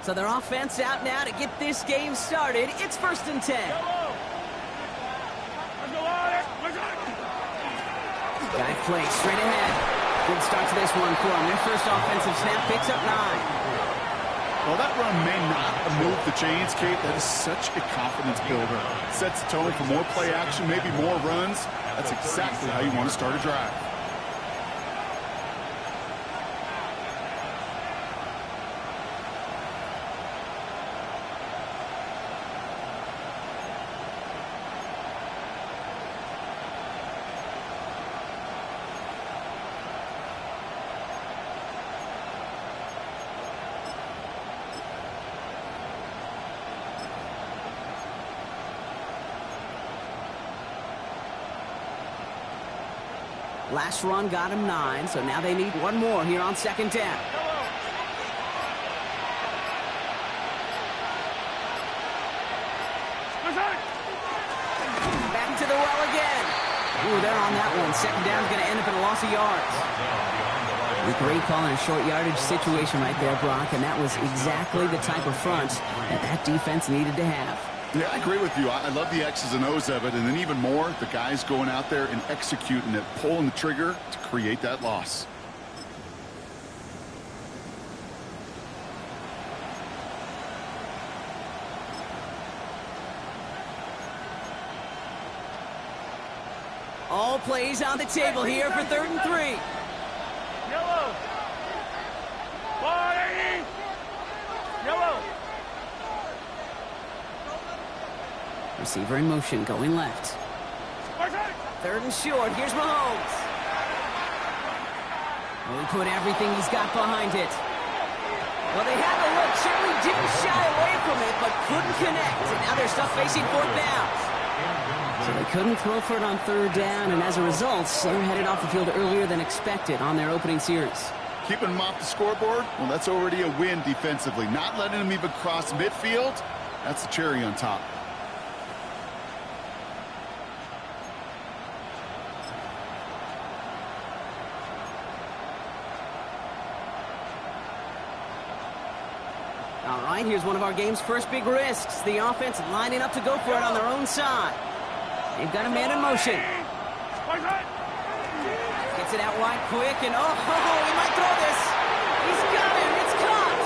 So their offense out now to get this game started. It's 1st and 10. Guy plays straight ahead. Good start to this one for them. Their first offensive snap picks up 9. Well, that run may not have moved the chains, Kate. That is such a confidence builder. Sets the tone for more play action, maybe more runs. That's exactly how you want to start a drive. Last run got him 9, so now they need one more here on 2nd down. Back to the well again. Ooh, they're on that one. 2nd down's going to end up in a loss of yards. A great call in a short yardage situation right there, Brock, and that was exactly the type of front that that defense needed to have. Yeah, I agree with you. I love the X's and O's of it, and then even more, the guys going out there and executing it, pulling the trigger to create that loss. All plays on the table here for 3rd and 3. Yellow. Yellow. Receiver in motion, going left. 3rd and short. Here's Mahomes. Well, he put everything he's got behind it. Well, they had the look. Certainly didn't shy away from it, but couldn't connect. And now they're stuck facing 4th down. So they couldn't throw for it on 3rd down, and as a result, they're headed off the field earlier than expected on their opening series. Keeping them off the scoreboard, well, that's already a win defensively. Not letting them even cross midfield, that's the cherry on top. All right, here's one of our game's first big risks. The offense lining up to go for it on their own side. They've got a man in motion. Gets it out wide quick, and oh, he might throw this. He's got it. It's caught.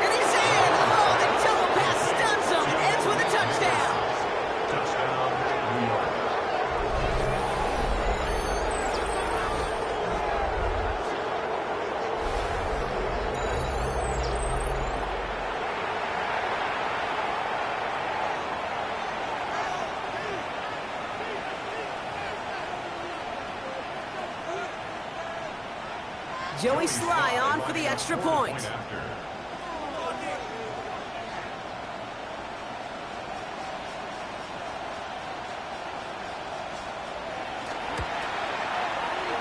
And he's in. Oh, the double pass stuns him and ends with a touchdown. Touchdown, New York. Joey Sly on for the extra point.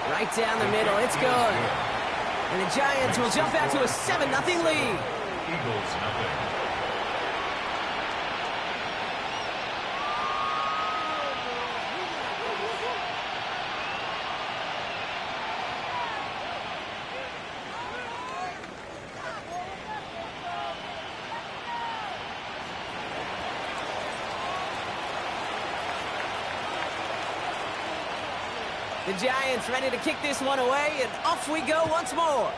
Right down the middle, it's good. And the Giants will jump out to a 7-0 lead. Eagles, nothing. The Giants ready to kick this one away, and off we go once more.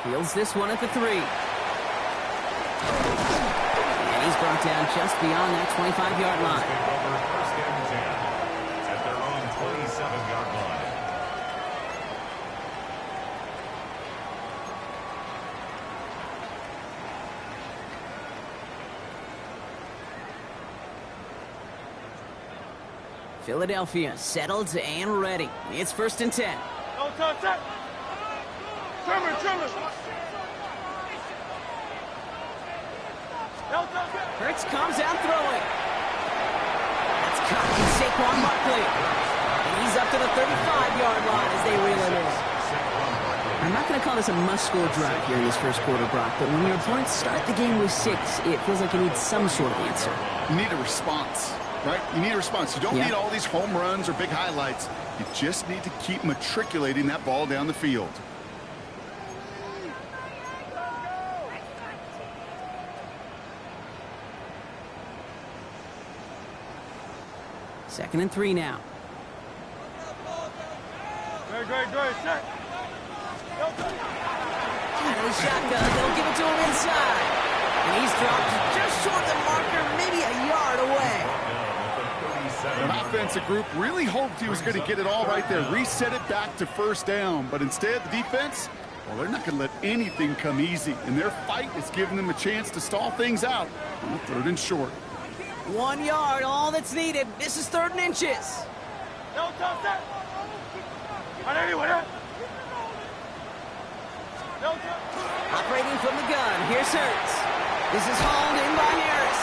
Fields this one at the 3. And he's brought down just beyond that 25-yard line. First and 10 at their own 27-yard line. Philadelphia settled and ready. It's 1st and 10. Hurts comes out throwing. That's caught by Saquon Barkley. And he's up to the 35-yard line as they reel it in. I'm not going to call this a must-score drive here in this first quarter, Brock, but when your opponents start the game with 6, it feels like you need some sort of answer. You need a response. Right? You need a response. You don't need all these home runs or big highlights. You just need to keep matriculating that ball down the field. 2nd and 3 now. Great. Check. Out of the shotgun, they'll give it to him inside. And he's dropped just short of the marker, maybe a yard away. An offensive group really hoped he was going to get it all right there, reset it back to first down. But instead, the defense, well, they're not going to let anything come easy. And their fight is giving them a chance to stall things out on 3rd and short. 1 yard, all that's needed. This is 3rd and inches. Operating from the gun, here's Hurts. This is hauled in by Harris.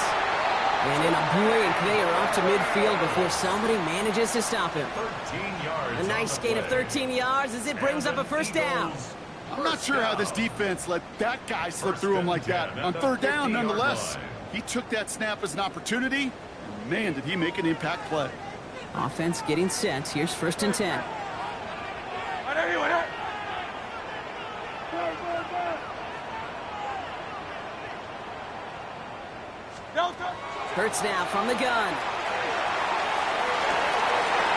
And in a blink, they are off to midfield before somebody manages to stop him. 13 yards. A nice gain of 13 yards as it brings up a first down. I'm not sure how this defense let that guy slip through him like that. On 3rd down, nonetheless, he took that snap as an opportunity. And man, did he make an impact play. Offense getting set. Here's 1st and 10. Hurts now from the gun.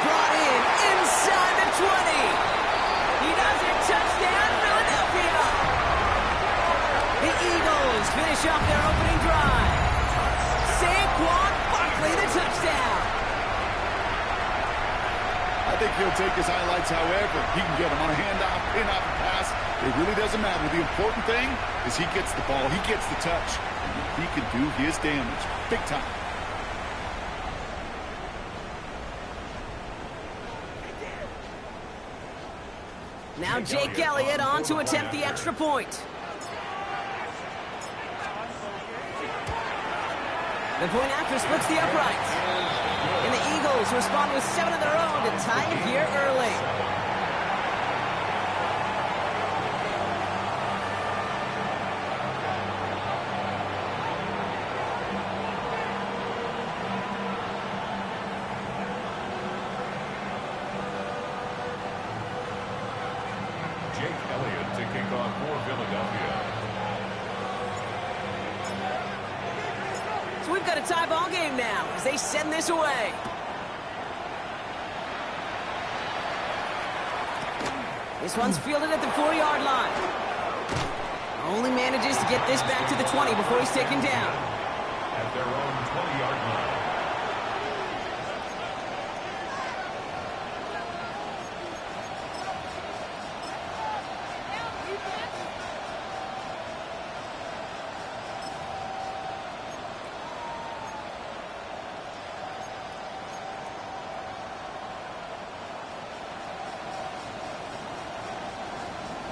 Brought in inside the 20. He does it. Touchdown, Philadelphia. The Eagles finish off their opening drive. Saquon Barkley, the touchdown. I think he'll take his highlights however he can get them on a handoff, pin-off, pass. It really doesn't matter. The important thing is he gets the ball. He gets the touch. He can do his damage big time. Now Jake Elliott on to attempt the extra point. The point after splits the uprights. And the Eagles respond with 7 of their own to tie it here early. Jake Elliott to kick off for Philadelphia. So we've got a tie ball game now as they send this away. This one's fielded at the 4-yard line. Only manages to get this back to the 20 before he's taken down. At their own 20-yard line.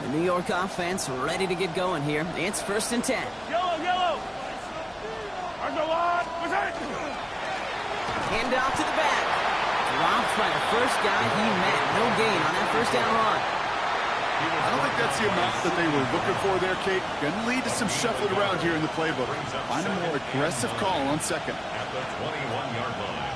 The New York offense ready to get going here. It's 1st and 10. Yellow. Hand off to the back. Dropped by the first guy he met. No gain on that 1st down run. I don't think that's the amount that they were looking for there, Kate. Going to lead to some shuffling around here in the playbook. Find a more aggressive call on 2nd. At the 21-yard line.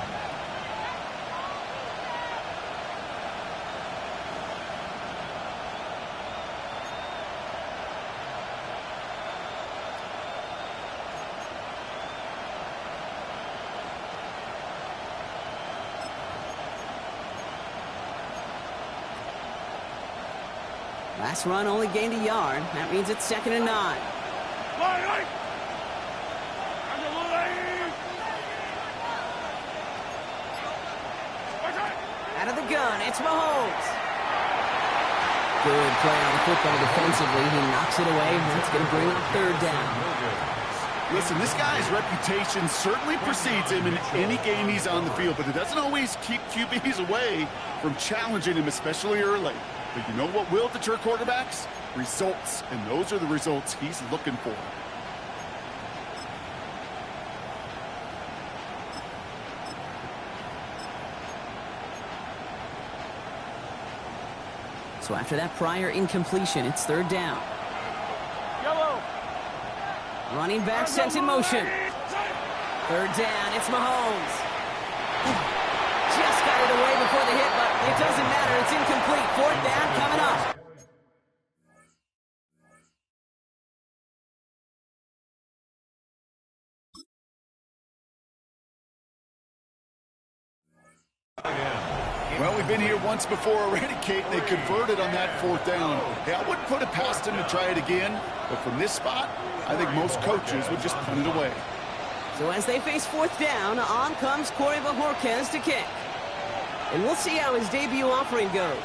Last run only gained a yard. That means it's 2nd and 9. Out of the gun, it's Mahomes. Good play on the football defensively. He knocks it away. That's going to bring up 3rd down. Listen, this guy's reputation certainly precedes him in any game he's on the field, but it doesn't always keep QBs away from challenging him, especially early. But you know what will deter quarterbacks? Results, and those are the results he's looking for. So after that prior incompletion, it's 3rd down. Yellow. Running back sent in motion. 3rd down, it's Mahomes. Just got it away before the hit, but it doesn't matter. It's incomplete. 4th down coming up. Well, we've been here once before already, Kate, and they converted on that 4th down. Hey, I wouldn't put it past them to try it again, but from this spot, I think most coaches would just punt it away. So as they face 4th down, on comes Corey Bajorquez to kick. And we'll see how his debut offering goes.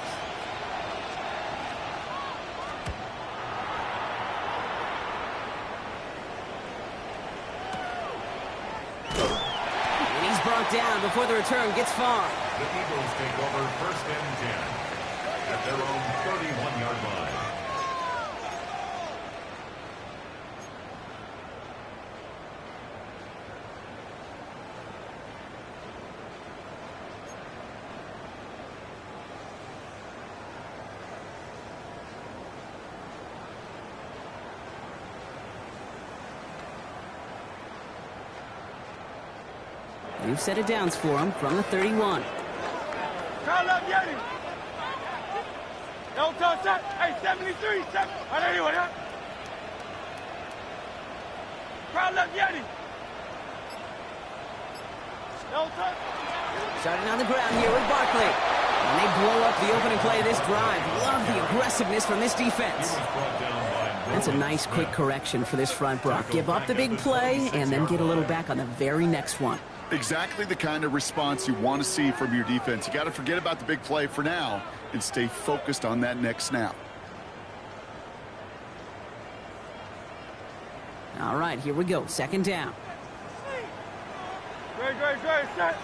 And he's brought down before the return gets far. The Eagles take over 1st and 10 at their own 31-yard line. New set of downs for him from the 31. Crowd left Yeti. Don't touch that. Hey, 73. Anyway, huh? Crowd left Yeti. Don't touch. Starting on the ground here with Barkley. And they blow up the opening play of this drive. Love the aggressiveness from this defense. That's a nice quick correction for this front, Brock. Give up the big play and then get a little back on the very next one. Exactly the kind of response you want to see from your defense. You got to forget about the big play for now and stay focused on that next snap. All right, here we go. 2nd down. Great, set.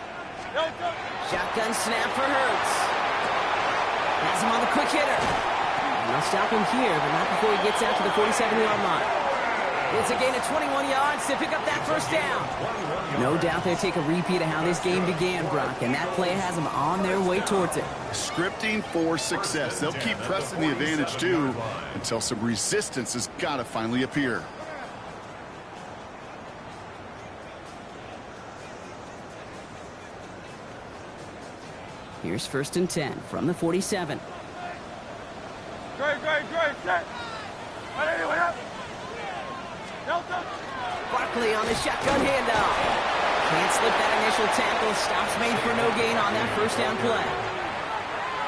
Don't touch. Shotgun snap for Hurts. Has him on the quick hitter. And they'll stop him here, but not before he gets out to the 47-yard line. It's a gain of 21 yards to pick up that 1st down. No doubt they'll take a repeat of how this game began, Brock, and that play has them on their way towards it. Scripting for success. They'll keep pressing the advantage, too, until some resistance has got to finally appear. Here's 1st and 10 from the 47. Great, set. Anyway, huh? Don't touch. Barkley on the shotgun handoff. Can't slip that initial tackle. Stops made for no gain on that 1st down play.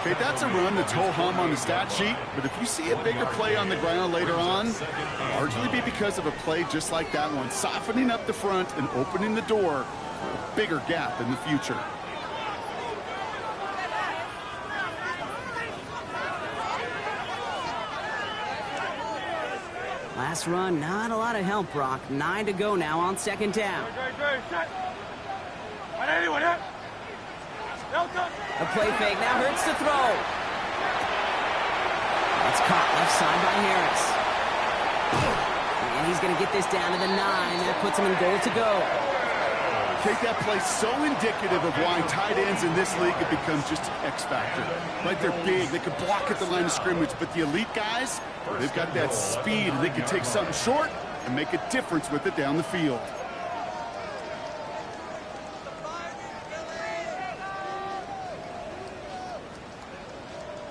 Okay, that's a run that's ho-hum on the stat sheet, but if you see a bigger play on the ground later on, it'll largely be because of a play just like that one, softening up the front and opening the door for a bigger gap in the future. Last run, not a lot of help, Brock. 9 to go now on 2nd down. Great, set. Anyway, huh? Don't touch. A play fake, now Hurts to throw. That's caught left side by Harris. And he's going to get this down to the 9. That puts him in goal to go. Take that play so indicative of why tight ends in this league have become just an X factor. Right, they're big, they can block at the line of scrimmage, but the elite guys, they've got that speed, and they can take something short and make a difference with it down the field.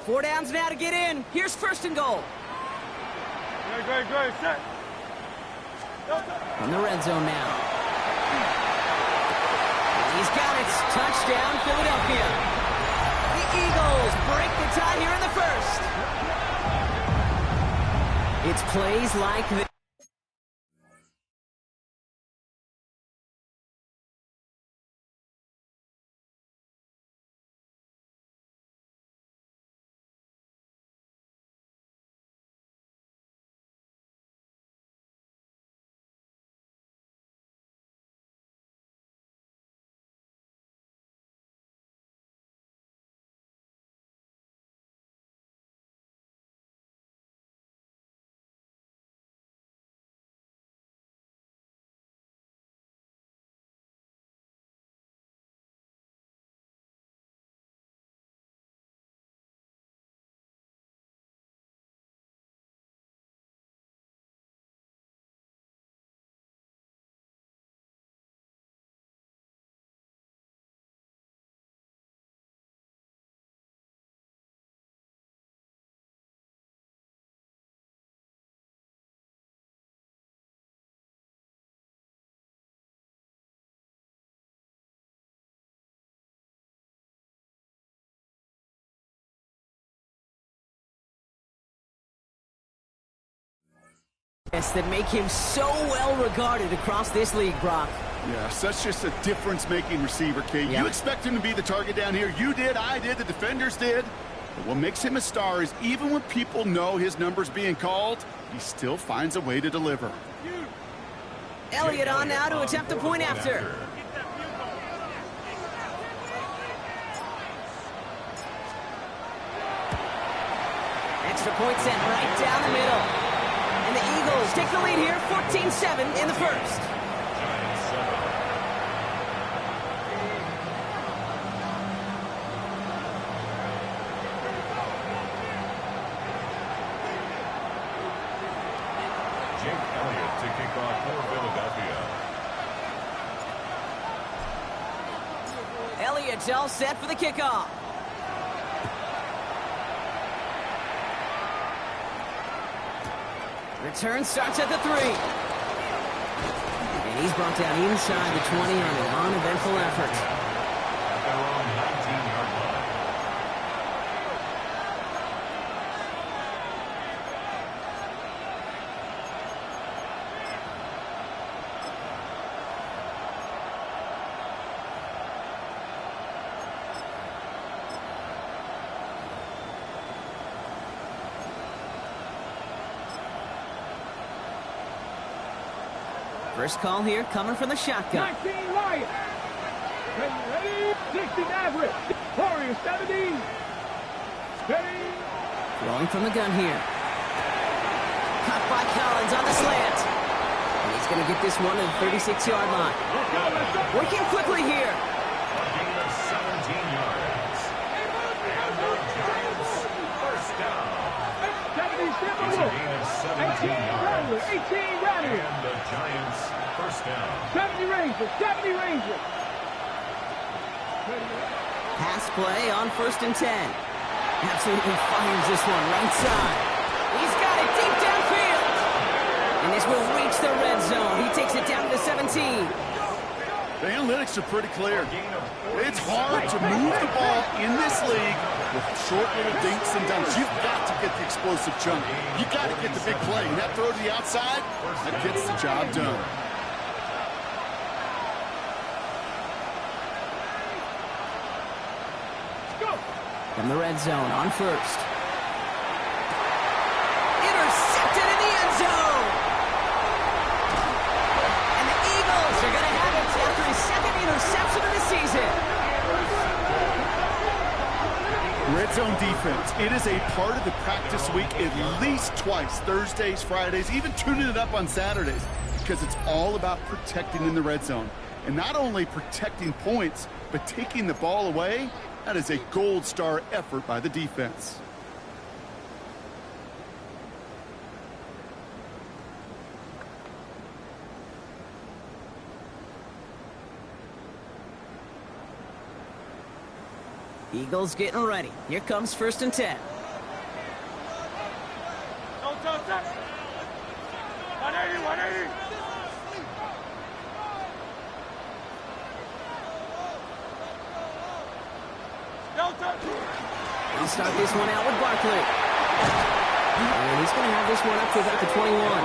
Four downs now to get in. Here's 1st and goal. Great, set. Don't touch. From the red zone now. He's got it. Touchdown, Philadelphia. The Eagles break the tie here in the 1st. It's plays like this. that make him so well regarded across this league, Brock. Yeah, such just a difference-making receiver, Kate. Yeah. You expect him to be the target down here. You did, I did, the defenders did. But what makes him a star is even when people know his number's being called, he still finds a way to deliver. Elliott on now to attempt a point after. Extra point sent right down the middle. And the Eagles take the lead here, 14-7 in the first. Jake Elliott to kick off for Philadelphia. Elliott's all set for the kickoff. Return starts at the 3. And he's brought down inside the 20 on an uneventful effort. At their own 19-yard line. First call here coming from the shotgun. 19 Lions. Ready? 60 average. Notorious 17. Steady. Throwing from the gun here. Caught by Collins on the slant. And he's going to get this one to the 36-yard line. Working quickly here. A gain of 17 yards. And the Giants first down. 70 It's a gain of 17 yards. 18 Rangers. And the Giants first down. 70 Rangers. 70 Rangers. Pass play on 1st and 10. Absolutely fires this one right side. He's got it deep downfield. And this will reach the red zone. He takes it down to 17. The analytics are pretty clear. It's hard to move the ball in this league with short little dinks and dunks. You've got to get the explosive chunk. You've got to get the big play. And that throw to the outside, that gets the job done. From the red zone on 1st. Intercepted in the end zone. And the Eagles are going to have it after his 2nd interception of the season. Red zone defense. It is a part of the practice week at least twice. Thursdays, Fridays, even tuning it up on Saturdays. Because it's all about protecting in the red zone. And not only protecting points, but taking the ball away. That is a gold star effort by the defense. Eagles getting ready. Here comes 1st and 10. Don't touch that. 180, 180. Don't touch it. He'll start this one out with Barkley. And he's going to have this one up to about the 21.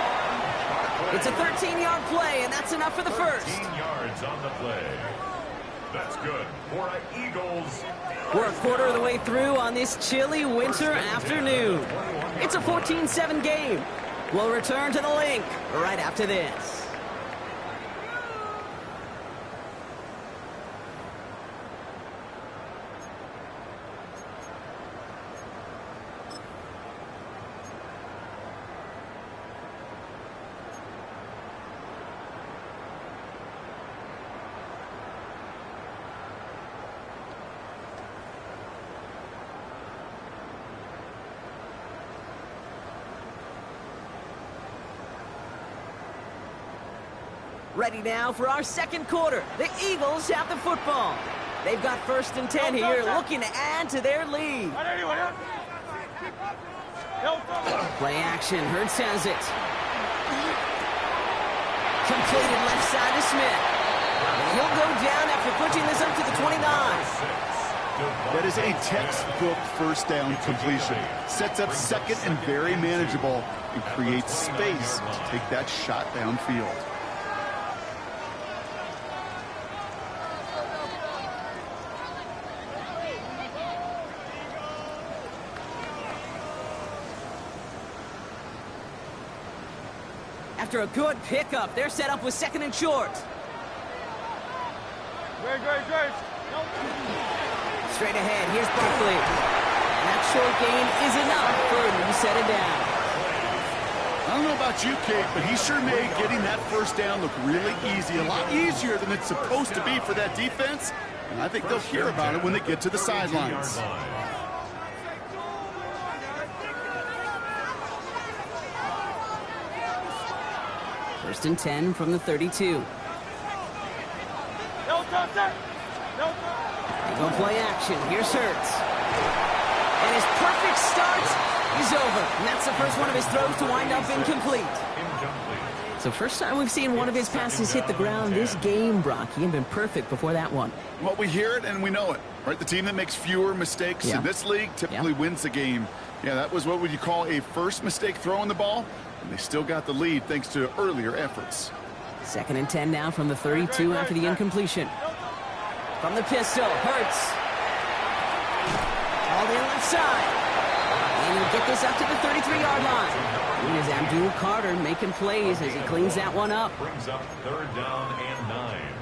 It's a 13-yard play, and that's enough for the first. 13 yards on the play. That's good for an Eagles. We're a quarter of the way through on this chilly winter afternoon. It's a 14-7 game. We'll return to the link right after this. Ready now for our second quarter. The Eagles have the football. They've got 1st and 10 here, looking to add to their lead. 180, 180. Don't touch it. Play action. Hurts has it. Completed left side to Smith. And he'll go down after pushing this up to the 29. That is a textbook first down completion. Sets up second and very manageable and creates space to take that shot downfield. After a good pickup, they're set up with second and short. Great. Straight ahead, here's Barkley. That short gain is enough for him to set it down. I don't know about you, Kate, but he sure made getting that first down look really easy. A lot easier than it's supposed to be for that defense. And I think they'll hear about it when they get to the sidelines. First and 10 from the 32. They go play action. Here's Hurts. And his perfect start is over. And that's the first one of his throws to wind up incomplete. So first time we've seen one of his passes hit the ground this game, Brock. He had been perfect before that one. Well, we hear it and we know it, right? The team that makes fewer mistakes in this league typically wins the game. Yeah, that was what would you call a first mistake throwing the ball, and they still got the lead thanks to earlier efforts. Second and 10 now from the 32 after the incompletion. From the pistol, Hurts. All in left side. And he'll get this up to the 33-yard line. And is Abdul Carter making plays as he cleans that one up. Brings up third down and 9.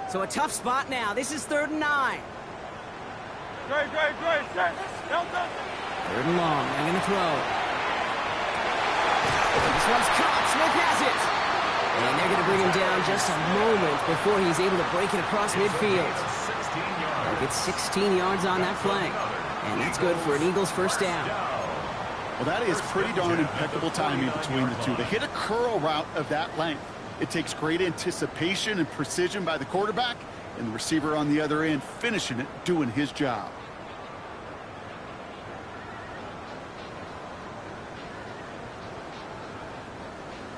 So a tough spot now. This is 3rd and 9. Great. Third and long. They're going to throw. This one's caught. Smith has it. And they're going to bring him down just a moment before he's able to break it across midfield. They'll get 16 yards on that play. And that's good for an Eagles first down. Well, that is pretty darn impeccable timing between the two. To hit a curl route of that length, it takes great anticipation and precision by the quarterback, and the receiver on the other end finishing it, doing his job.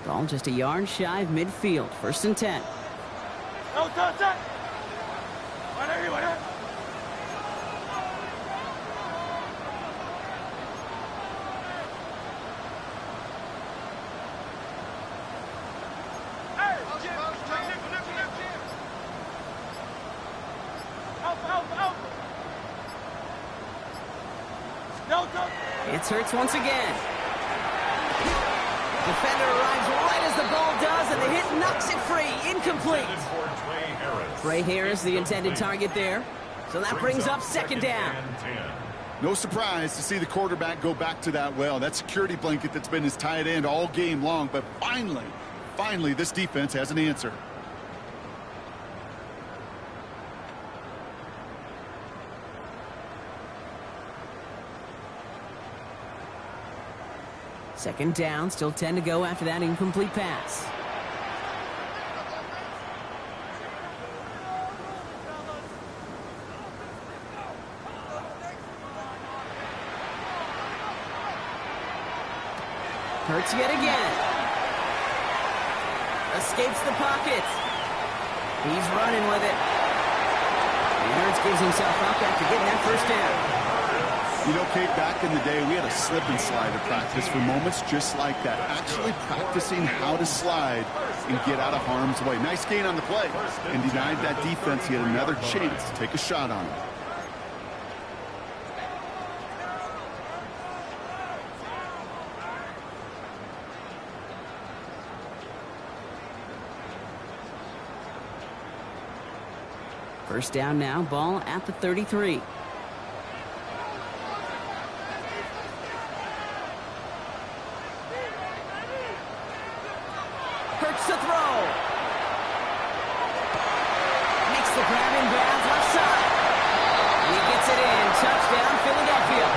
Ball just a yard shy of midfield. First and 10. It's Hurts once again. Defender arrives right as the ball does, and the hit knocks it free. Incomplete. Trey Harris, the intended target there. So that brings up second down. No surprise to see the quarterback go back to that well. That security blanket that's been his tight end all game long. But finally, this defense has an answer. Second down, still 10 to go after that incomplete pass. Hurts yet again. Escapes the pocket. He's running with it. And Hurts gives himself up after getting that first down. You know, Kate, back in the day, we had a slip and slide to practice for moments just like that. Actually practicing how to slide and get out of harm's way. Nice gain on the play, and denied that defense. He had another chance to take a shot on him. First down now, ball at the 33. Hurts to throw. Makes the grab in bounds left side. And he gets it in. Touchdown, Philadelphia.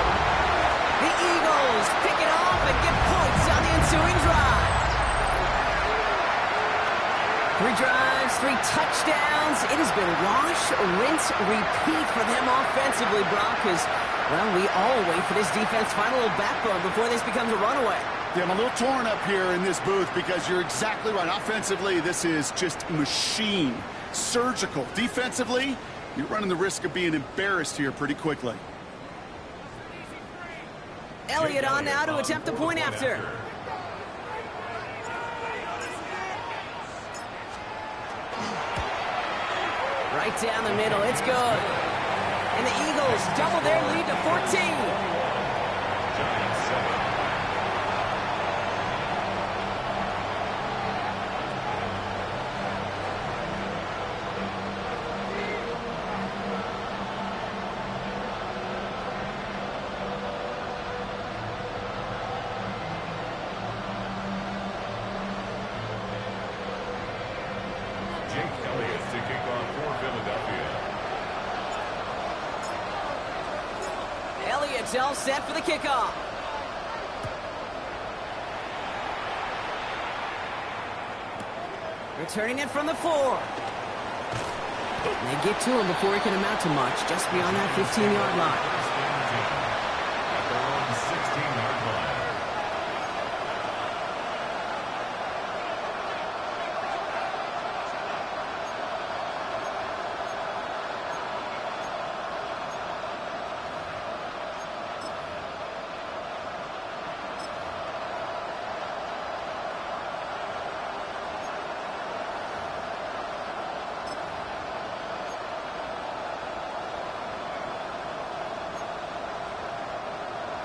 The Eagles pick it off and get points on the ensuing drive. 3 drives, 3 touchdowns. It has been wash, rinse, repeat for them offensively, Brock, because, well, we all wait for this defense final little backbone before this becomes a runaway. Yeah, I'm a little torn up here in this booth because you're exactly right. Offensively, this is just machine. Surgical. Defensively, you're running the risk of being embarrassed here pretty quickly. Elliott on now to attempt the point after. Right down the middle, it's good. And the Eagles double their lead to 14. Elliott's all set for the kickoff. Returning it from the 4. They get to him before he can amount to much, just beyond that 15-yard line. At their own 16-yard line.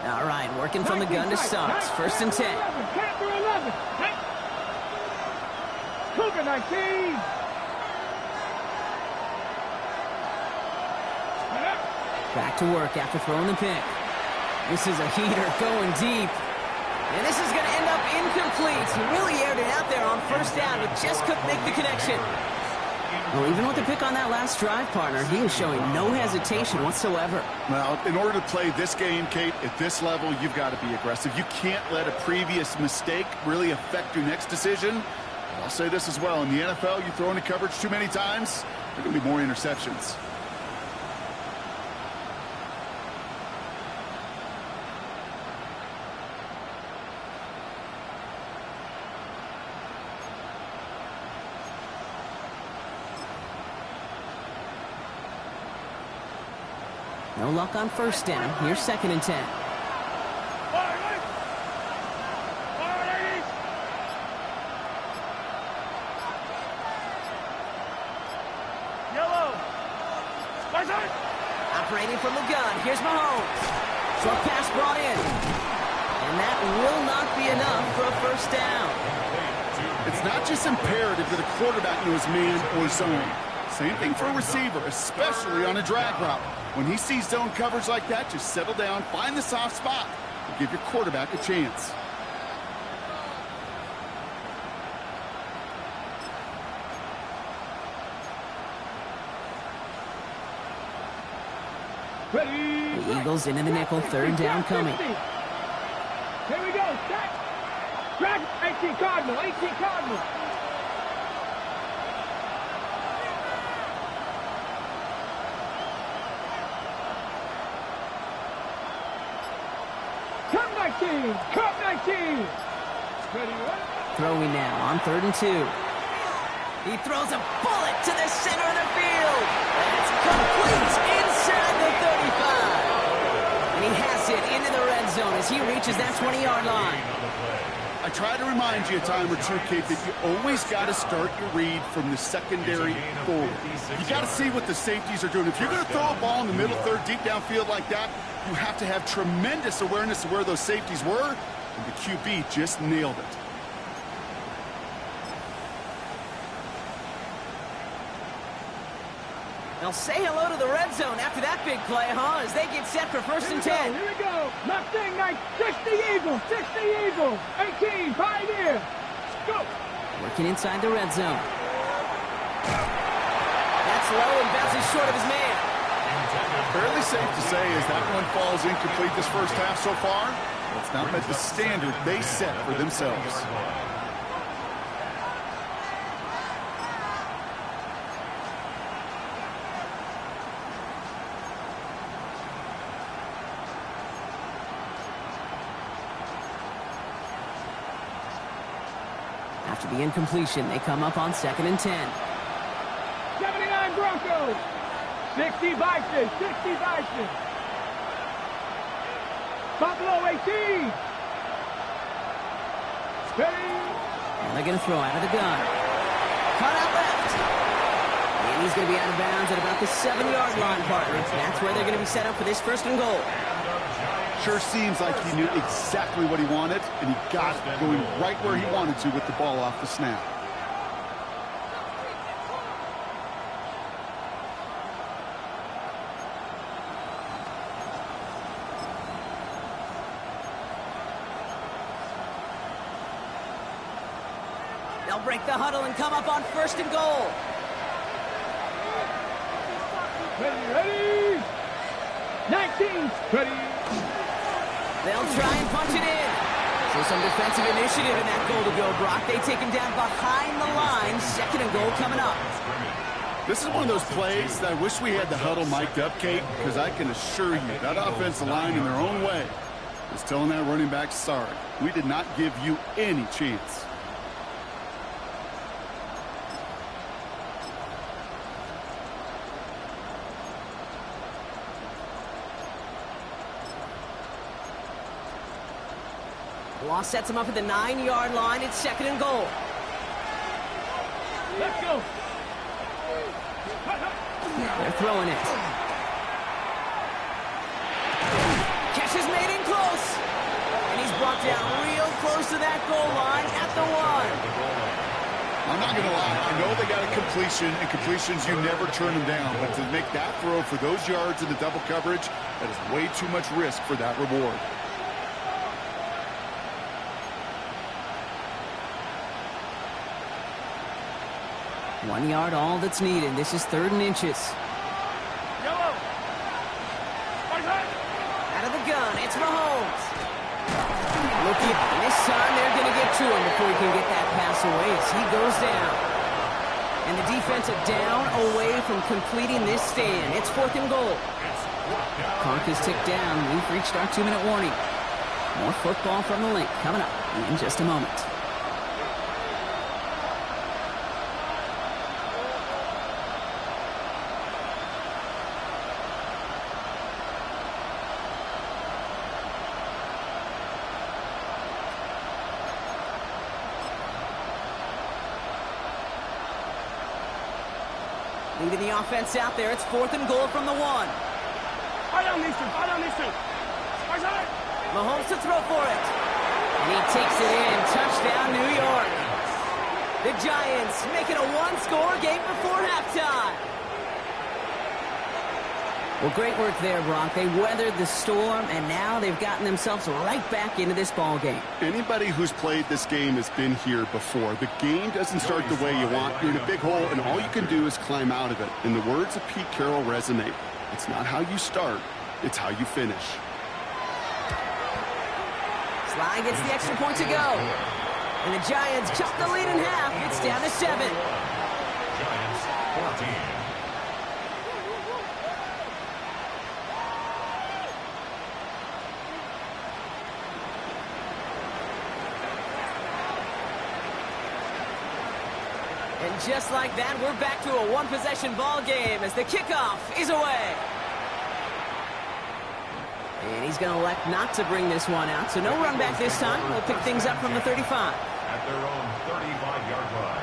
All right, working from the gun to start. First and 10. Panther 11. Cougar 19. Back to work after throwing the pick. This is a heater going deep. And this is going to end up incomplete. He really aired it out there on first down, but just couldn't make the connection. Well, even with the pick on that last drive, partner, he is showing no hesitation whatsoever. Well, in order to play this game, Kate, at this level, you've got to be aggressive. You can't let a previous mistake really affect your next decision. I'll say this as well. In the NFL, you throw into coverage too many times, there are going to be more interceptions. No luck on first down. Here's second and 10. Yellow. Operating from the gun. Here's Mahomes. Short pass brought in. And that will not be enough for a first down. It's not just imperative that a quarterback knows man or zone. Same thing for a receiver, especially on a drag route. When he sees zone coverage like that, just settle down, find the soft spot, and give your quarterback a chance. Ready. The Eagles into the nickel. Third down coming. Here we go. Set. Drag. 18 Cardinal. 18 Cardinal. Cup 19. Cup 19. Ready. Throwing now on third and 2. He throws a bullet to the center of the field. That's complete inside the 35. And he has it into the red zone as he reaches that 20-yard line. I try to remind you a time or two, Kate, that you always got to start your read from the secondary forward. You got to see what the safeties are doing. If you're going to throw a ball in the middle third, deep downfield like that, you have to have tremendous awareness of where those safeties were, and the QB just nailed it. They'll say hello to the red zone after that big play, huh? As they get set for first and 10. Here we go. Mustang Knight. 60 Eagles. 60 Eagles. 18 Pioneer. Go. Working inside the red zone. That's low and bounces short of his man. Fairly safe to say as that one falls incomplete this first half so far. It's not met the standard they set for themselves. After the incompletion, they come up on 2nd and 10. 79 Broncos. 60 Vikings. 60 Vikings. Buffalo 18. Ready. And they're going to throw out of the gun. Cut out left. And he's going to be out of bounds at about the 7-yard line, partner. That's where they're going to be set up for this 1st and goal. Sure seems like he knew exactly what he wanted, and he got it going right where he wanted to with the ball off the snap. They'll break the huddle and come up on 1st and goal. Ready. 19. Ready. They'll try and punch it in. So some defensive initiative in that goal to go, Brock. They take him down behind the line. 2nd and goal coming up. This is one of those plays that I wish we had the huddle mic'd up, Kate, because I can assure you that offensive line in their own way is telling that running back, sorry, we did not give you any chance. Loss sets him up at the 9-yard line. It's 2nd and goal. Let's go. They're throwing it. Catch is made in close. And he's brought down real close to that goal line at the 1. I'm not going to lie. I know they got a completion, and completions, you never turn them down. But to make that throw for those yards in the double coverage, that is way too much risk for that reward. One yard, all that's needed. This is 3rd and inches. Yellow. Out of the gun, it's Mahomes. Looking, and this time they're going to get to him before he can get that pass away as he goes down. And the defensive down away from completing this stand. It's 4th and goal. Clock is ticked down. We've reached our 2-minute warning. More football from the link coming up in just a moment. Leading the offense out there. It's 4th and goal from the 1. Mahomes to throw for it. And he takes it in. Touchdown, New York. The Giants make it a 1-score game before halftime. Well, great work there, Brock. They weathered the storm, and now they've gotten themselves right back into this ball game. Anybody who's played this game has been here before. The game doesn't start the way you want. You're in a big hole, and all you can do is climb out of it. And the words of Pete Carroll resonate. It's not how you start, it's how you finish. Sly gets the extra point to go. And the Giants cut the lead in half. It's down to 7. Giants 14. And just like that, we're back to a 1-possession ball game as the kickoff is away. And he's going to elect not to bring this one out, so no run back this time. We'll pick things up from the 35. At their own 35-yard line.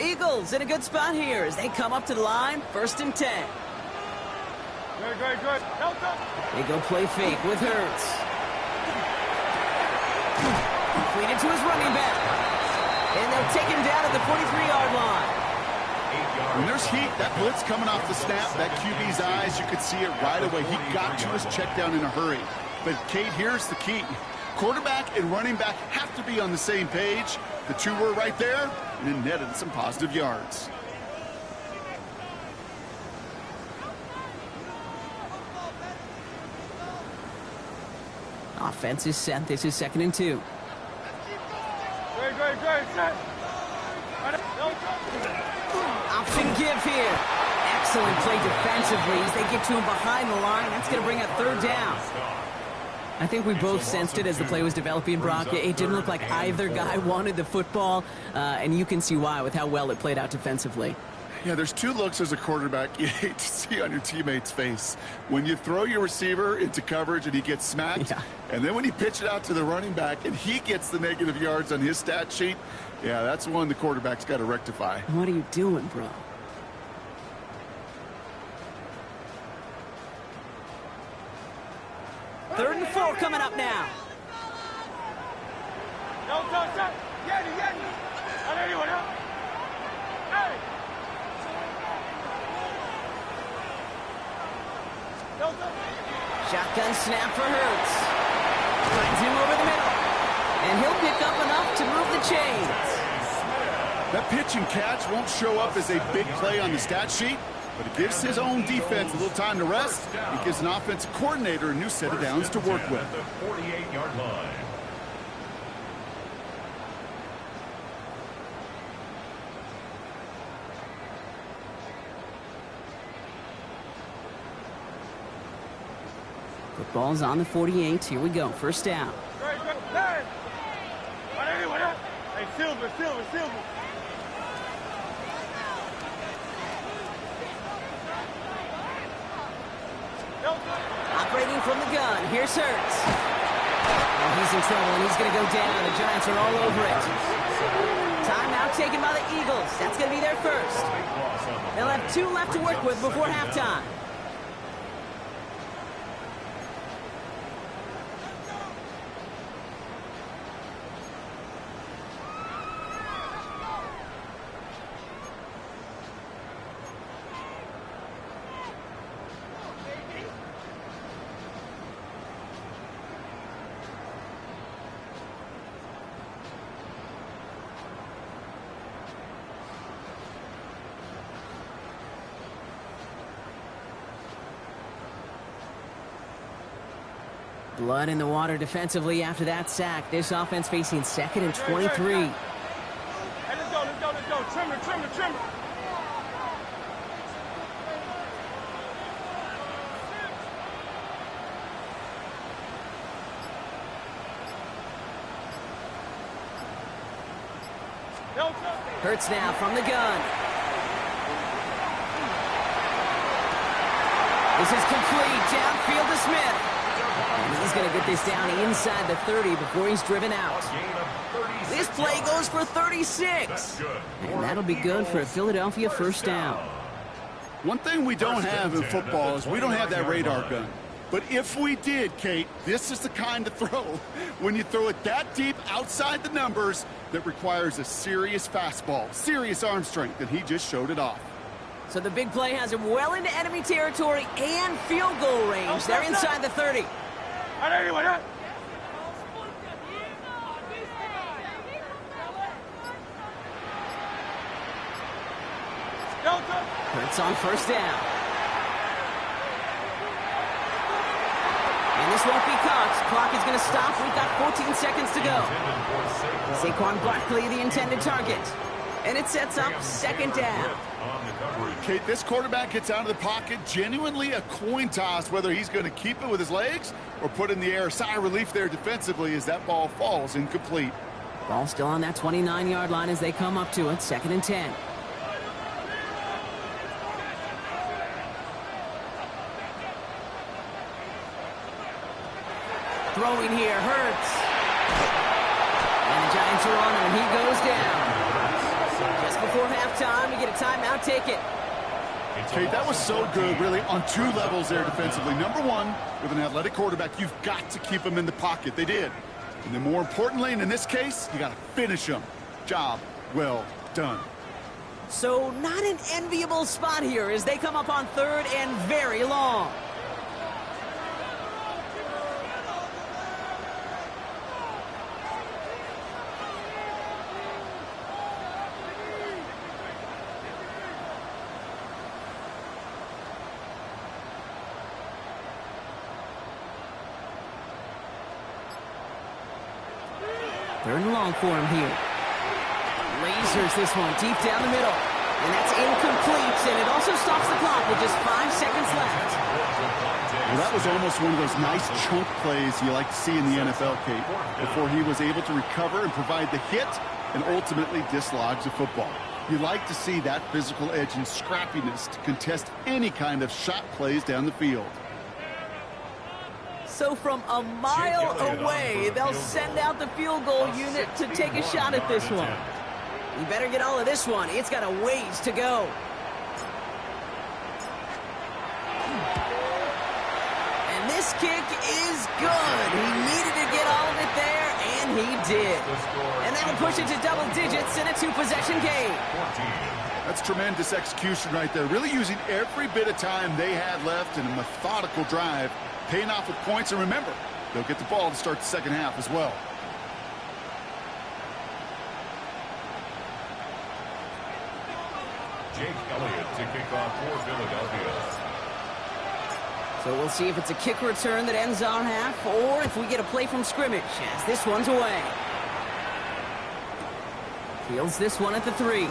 Eagles in a good spot here as they come up to the line, 1st and 10. Good. They go play fake with Hurts. Completed to his running back. And they'll take him down at the 43-yard line. When there's heat, that blitz coming off the snap, that QB's eyes, you could see it right away. He got to his check down in a hurry. But, Kate, here's the key. Quarterback and running back have to be on the same page. The two were right there, and it netted some positive yards. Offense is set. This is 2nd and 2. Great, set. Option give here. Excellent play defensively as they get to him behind the line. That's going to bring up 3rd down. I think we both sensed it as the play was developing, Brock. It didn't look like either guy wanted the football, and you can see why with how well it played out defensively. Yeah, there's 2 looks as a quarterback you hate to see on your teammate's face. When you throw your receiver into coverage and he gets smacked, and then when you pitch it out to the running back and he gets the negative yards on his stat sheet, yeah, that's one the quarterback's got to rectify. What are you doing, bro? Third and 4 coming up now. Shotgun snap for Hurts. Finds him over the middle. And he'll pick up enough to move the chains. That pitch and catch won't show up as a big play on the stat sheet, but it gives his own defense a little time to rest. It gives an offensive coordinator a new set of downs to work with. The 48-yard line. Football's on the 48. Here we go. First down. Hey, Silver. Operating from the gun. Here's Hurts. Oh, he's in trouble, and he's going to go down. The Giants are all over it. Timeout taken by the Eagles. That's going to be their first. They'll have 2 left to work with before halftime. Blood in the water defensively after that sack. This offense facing 2nd and 23. Hey, let's go. Trimmer. Hurts now from the gun. This is complete. Downfield to Smith. And he's going to get this down inside the 30 before he's driven out. This play goes for 36. And that'll be good for a Philadelphia first down. One thing we don't have in football is we don't have that radar gun. But if we did, Kate, this is the kind of throw, when you throw it that deep outside the numbers, that requires a serious fastball, serious arm strength, and he just showed it off. So the big play has him well into enemy territory and field goal range. They're inside the 30. Hurts on first down. And this won't be caught. Clock is going to stop. We've got 14 seconds to go. Saquon Barkley, the intended target. And it sets up 2nd down. Kate, this quarterback gets out of the pocket, genuinely a coin toss whether he's going to keep it with his legs or put in the air. Sigh of relief there defensively as that ball falls incomplete. Ball still on that 29-yard line as they come up to it. 2nd and 10. Throwing here, Hurts. And the Giants are on him, and he goes down. Just before halftime, we get a timeout. Take it. Kate, that was so good, really, on 2 levels there defensively. Number 1, with an athletic quarterback, you've got to keep him in the pocket. They did. And then more importantly, and in this case, you got to finish him. Job well done. So not an enviable spot here as they come up on 3rd and very long. Third and long for him here. Lasers this one deep down the middle. And that's incomplete, and it also stops the clock with just 5 seconds left. Well, that was almost one of those nice chunk plays you like to see in the NFL, Kate, before he was able to recover and provide the hit and ultimately dislodge the football. You like to see that physical edge and scrappiness to contest any kind of shot plays down the field. So from a mile away, they'll send out the field goal unit to take a shot at this one. You better get all of this one. It's got a ways to go. And this kick is good. He needed to get all of it there, and he did. And that'll push it to double digits in a 2-possession game. That's tremendous execution right there. Really using every bit of time they had left in a methodical drive, paying off with points. And remember, they'll get the ball to start the second half as well. Jake Elliott to kick off for Philadelphia. So we'll see if it's a kick return that ends our half, or if we get a play from scrimmage, as this one's away. Fields this one at the 3. He's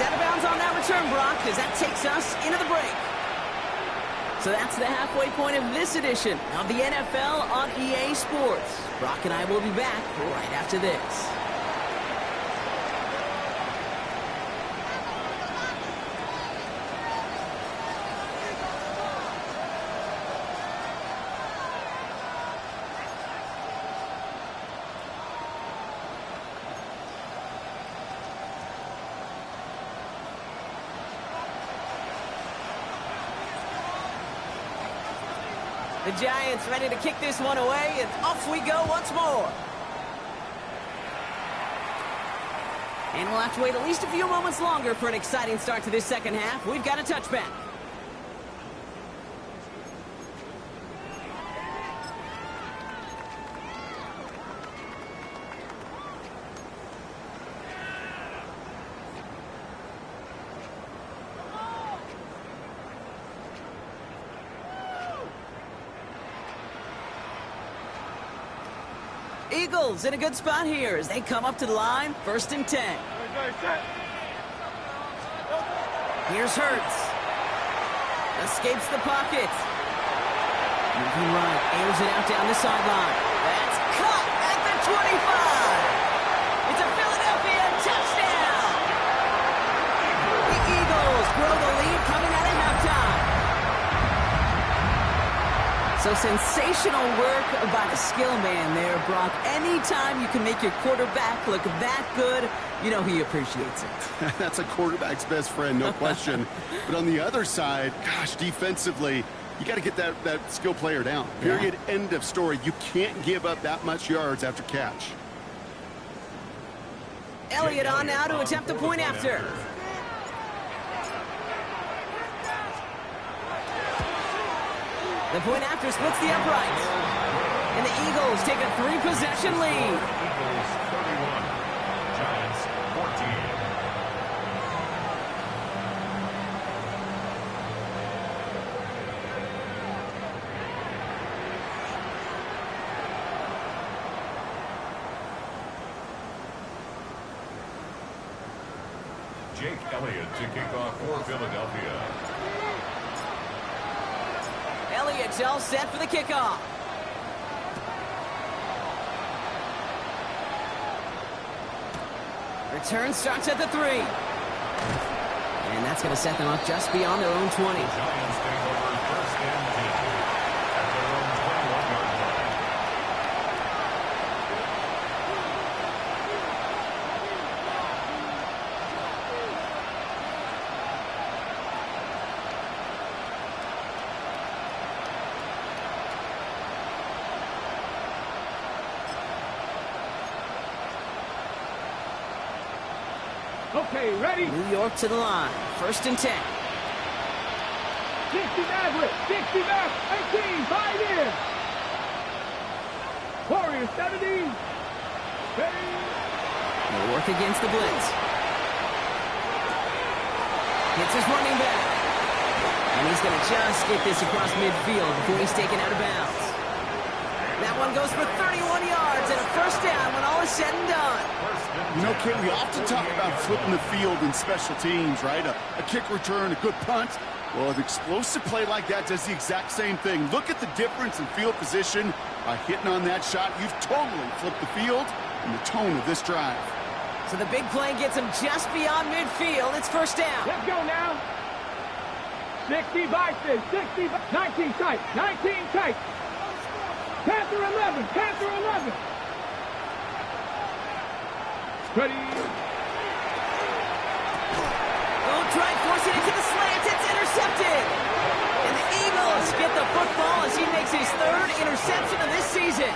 out of bounds on that return, Brock, as that takes us into the break. So that's the halfway point of this edition of the NFL on EA Sports. Brock and I will be back right after this. The Giants ready to kick this one away, and off we go once more. And we'll have to wait at least a few moments longer for an exciting start to this second half. We've got a touchback. Eagles in a good spot here as they come up to the line, 1st and 10. Here's Hurts. Escapes the pocket. Moving right, airs it out down the sideline. That's caught at the 25. It's a Philadelphia touchdown. The Eagles grow the lead coming out of halftime. So sensational work by the skill man there, Brock. Anytime you can make your quarterback look that good, you know he appreciates it. That's a quarterback's best friend, no question. But on the other side, gosh, defensively, you got to get that skill player down. Period, end of story. You can't give up that much yards after catch. Elliott on now to attempt the point after. The point after splits the uprights. And the Eagles take a 3-possession lead. Eagles 31, Giants 14. Jake Elliott to kick off for Philadelphia. Elliott's all set for the kickoff. Return starts at the 3. And that's going to set them up just beyond their own 20. Giants take over 1st and 10 at their own 21-yard line. Okay, ready? New York to the line. 1st and 10. 60 back, 60 back, 18, 5 in. Warriors 70. They'll work against the blitz. Hits his running back. And he's going to just get this across midfield before he's taken out of bounds. That one goes for 31 yards and a first down when all is said and done. You know, Kate, we often talk about flipping the field in special teams, right? A kick return, a good punt. Well, an explosive play like that does the exact same thing. Look at the difference in field position. By hitting on that shot, you've totally flipped the field and the tone of this drive. So the big play gets him just beyond midfield. It's first down. Let's go now. 60 boxes, 60, 19 tight, 19 tight. Panther 11, Panther 11. Ready. Oh, try forcing it to the slant. It's intercepted. And the Eagles get the football as he makes his third interception of this season.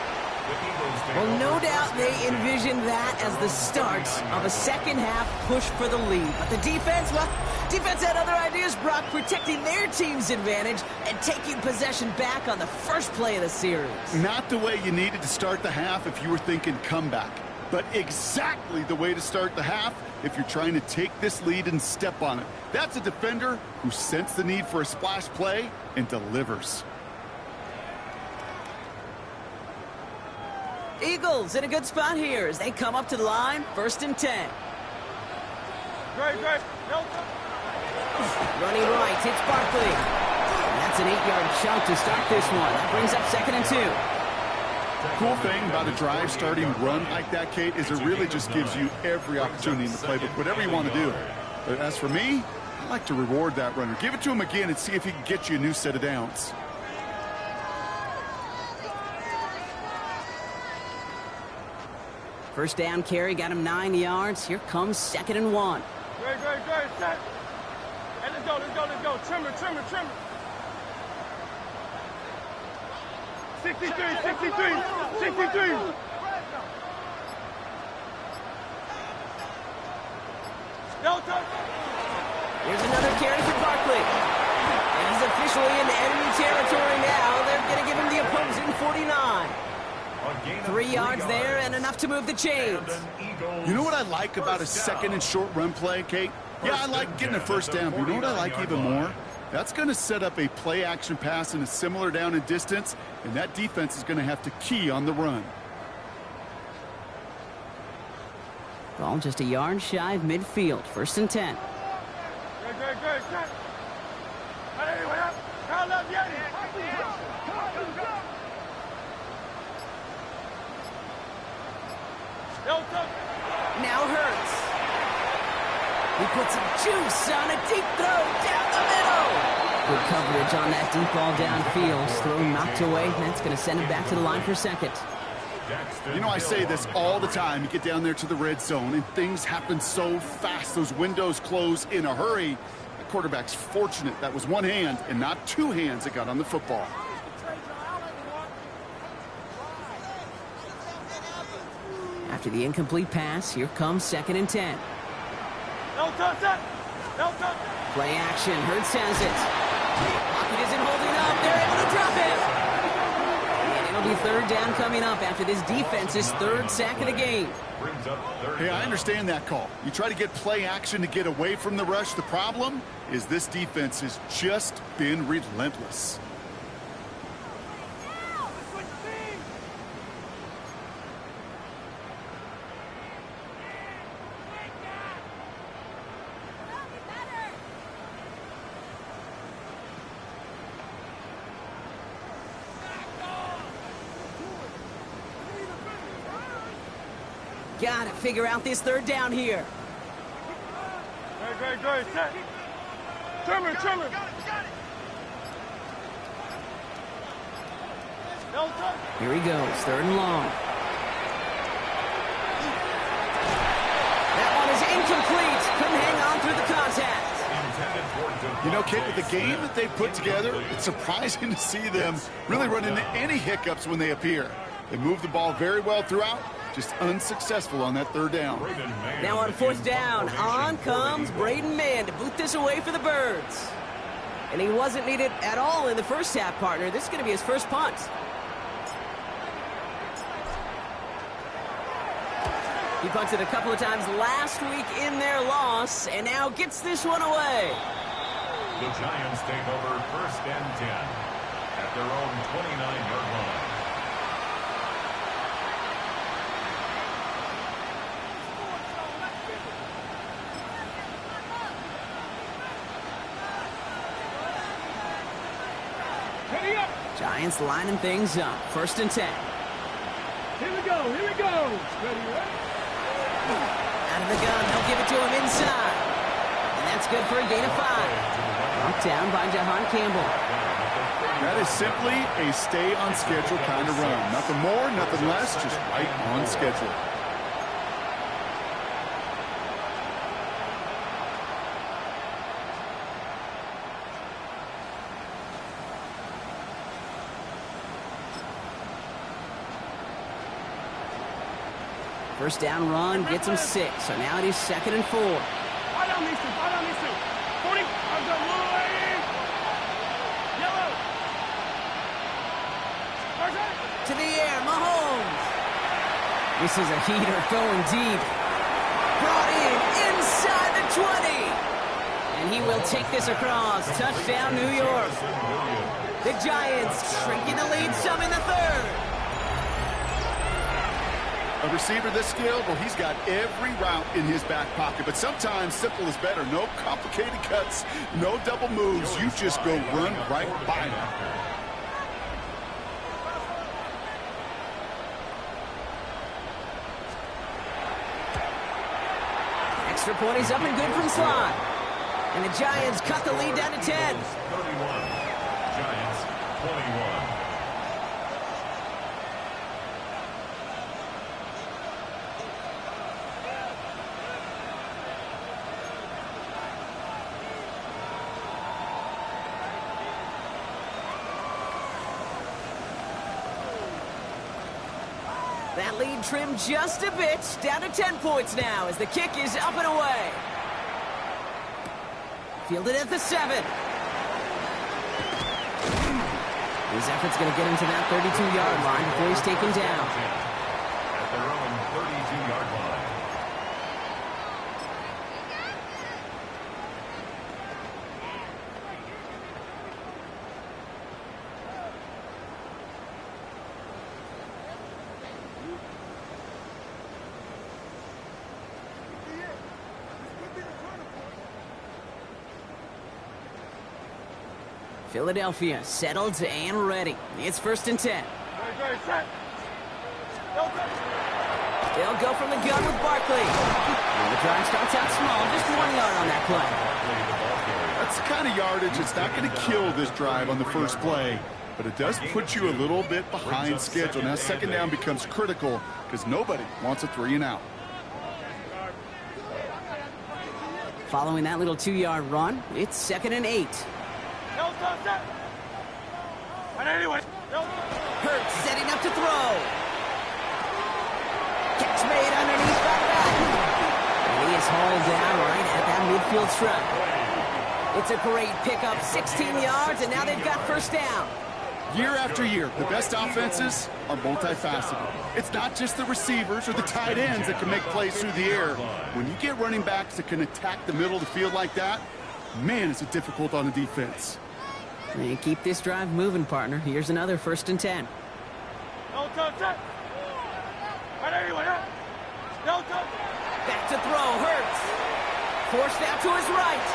Well, no doubt they envisioned that as the start of a second-half push for the lead. But the defense, well, defense had other ideas, Brock, protecting their team's advantage and taking possession back on the first play of the series. Not the way you needed to start the half if you were thinking comeback, but exactly the way to start the half if you're trying to take this lead and step on it. That's a defender who sensed the need for a splash play and delivers. Eagles in a good spot here as they come up to the line, 1st and 10. Great. Running right, it's Barkley. And that's an 8-yard chunk to start this one. That brings up 2nd and 2. Cool thing about a drive starting run like that, Kate, is it really just gives you every opportunity in the playbook, whatever you want to do. But as for me, I like to reward that runner. Give it to him again and see if he can get you a new set of downs. First down carry got him 9 yards. Here comes 2nd and 1. Great. Set. Hey, let's go. Trimmer. 63. Here's another carry for Barkley. And he's officially in the enemy territory now. They're going to give him the opposing 49. 3 yards there and enough to move the chains. You know what I like about a second and short run play, Kate? Yeah, I like getting a first down, but you know what I like even more? That's going to set up a play-action pass in a similar down and distance, and that defense is going to have to key on the run. Ball just a yard shy of midfield. 1st and 10. Great. Set. Hey, what up? Call up, Now Hurts. He puts some juice on a deep throw down the middle. Good coverage on that deep ball downfield. Throw knocked away. That's going to send him back to the line for 2nd. You know, I say this all the time. You get down there to the red zone, and things happen so fast. Those windows close in a hurry. The quarterback's fortunate that was one hand and not two hands that got on the football. After the incomplete pass, here comes 2nd and 10. Play action. Hurts has it. Pocket isn't holding up. They're able to drop it. And it'll be 3rd down coming up after this defense's 3rd sack of the game. Hey, I understand that call. You try to get play action to get away from the rush. The problem is this defense has just been relentless. Got to figure out this 3rd down here. Great. Set. Trimmer. Here he goes. 3rd and long. That one is incomplete. Couldn't hang on through the contact. You know, Kate, with the game that they've put together, it's surprising to see them really run into any hiccups when they appear. They move the ball very well throughout, just unsuccessful on that 3rd down. Now on 4th down, on comes Braden Mann to boot this away for the Birds. And he wasn't needed at all in the first half, partner. This is going to be his first punt. He punted a couple of times last week in their loss, and now gets this one away. The Giants take over 1st and 10 at their own 29-yard line. Ready up. Giants lining things up. 1st and 10. Here we go. Here we go. Ready, ready. Out of the gun. They'll give it to him inside. And that's good for a gain of 5. Knocked down by Jahan Campbell. That is simply a stay-on-schedule kind of run. Nothing more, nothing less, just right on schedule. First down run gets him 6. So now it is 2nd and 4. Right on these two. Right on these two. 40. I've got Louis. Yellow. To the air, Mahomes. This is a heater going deep. Brought in inside the 20. And he will take this across. Touchdown, New York. The Giants shrinking the lead some in the 3rd. A receiver this skilled, well, he's got every route in his back pocket. But sometimes simple is better. No complicated cuts, no double moves. You just go run right by him. Extra point is up and good from slot. And the Giants cut the lead down to 10. 31. Giants 21. That lead trimmed just a bit, down to 10 points now as the kick is up and away. Fielded at the 7. His effort's going to get him to that 32-yard line before he's taken down. At their own 32-yard line. Philadelphia settled and ready. It's 1st and 10. They'll go from the gun with Barkley. And the drive starts out small, just 1 yard on that play. That's the kind of yardage that's not going to kill this drive on the first play, but it does put you a little bit behind schedule. Now 2nd down becomes critical because nobody wants a 3 and out. Following that little 2-yard run, it's 2nd and 8. Hurts setting up to throw. Catch made underneath by Patton. And he is hauled down right at that midfield stripe. It's a great pickup, 16 yards, and now they've got 1st down. Year after year, the best offenses are multifaceted. It's not just the receivers or the tight ends that can make plays through the air. When you get running backs that can attack the middle of the field like that, man, is it difficult on the defense. And keep this drive moving, partner. Here's another 1st and 10. Back to throw, Hurts. Forced out to his right.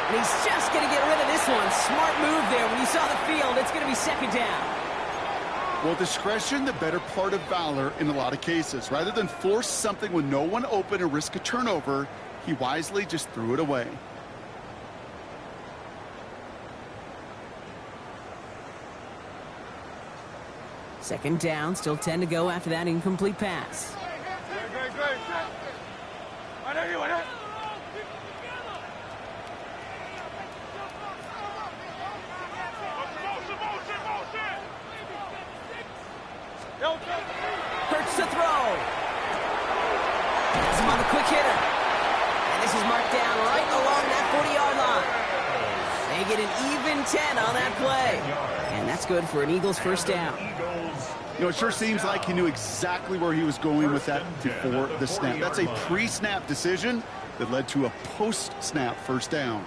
And he's just going to get rid of this one. Smart move there. When you saw the field, it's going to be 2nd down. Well, discretion, the better part of valor in a lot of cases. Rather than force something with no one open and risk a turnover, he wisely just threw it away. Second down, still 10 to go after that incomplete pass. Hurts to throw. Gets him on the quick hitter. And this is marked down right along that 40-yard line. They get an even 10 on that play. And that's good for an Eagles 1st down. You know, it sure seems like he knew exactly where he was going with that before the snap. That's a pre-snap decision that led to a post-snap 1st down.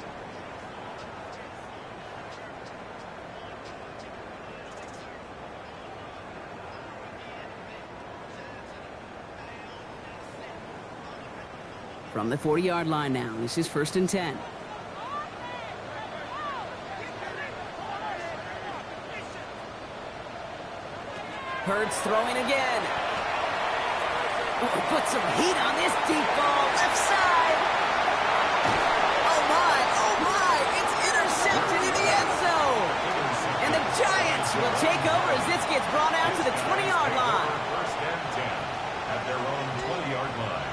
From the 40-yard line now, this is 1st and 10. Hurts throwing again. Ooh, put some heat on this deep ball. Left side. Oh, my. It's intercepted in the end zone. And the Giants will take over as this gets brought out to the 20-yard line. First and 10 at their own 20-yard line.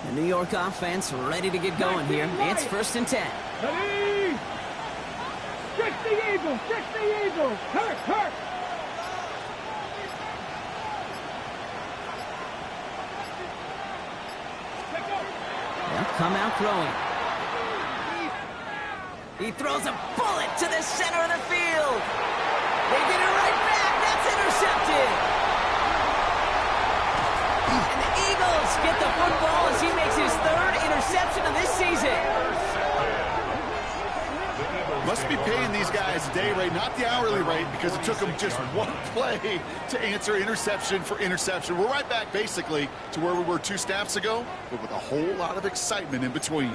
The New York offense ready to get going here. It's 1st and 10. Ready? Trick the Eagles! Trick the Eagles! Hurt! They'll come out throwing. He throws a bullet to the center of the field. They get it right back. That's intercepted. And the Eagles get the football as he makes his 3rd interception of this season. Must be paying these guys a day rate, not the hourly rate, because it took them just one play to answer interception for interception. We're right back, basically, to where we were 2 snaps ago, but with a whole lot of excitement in between.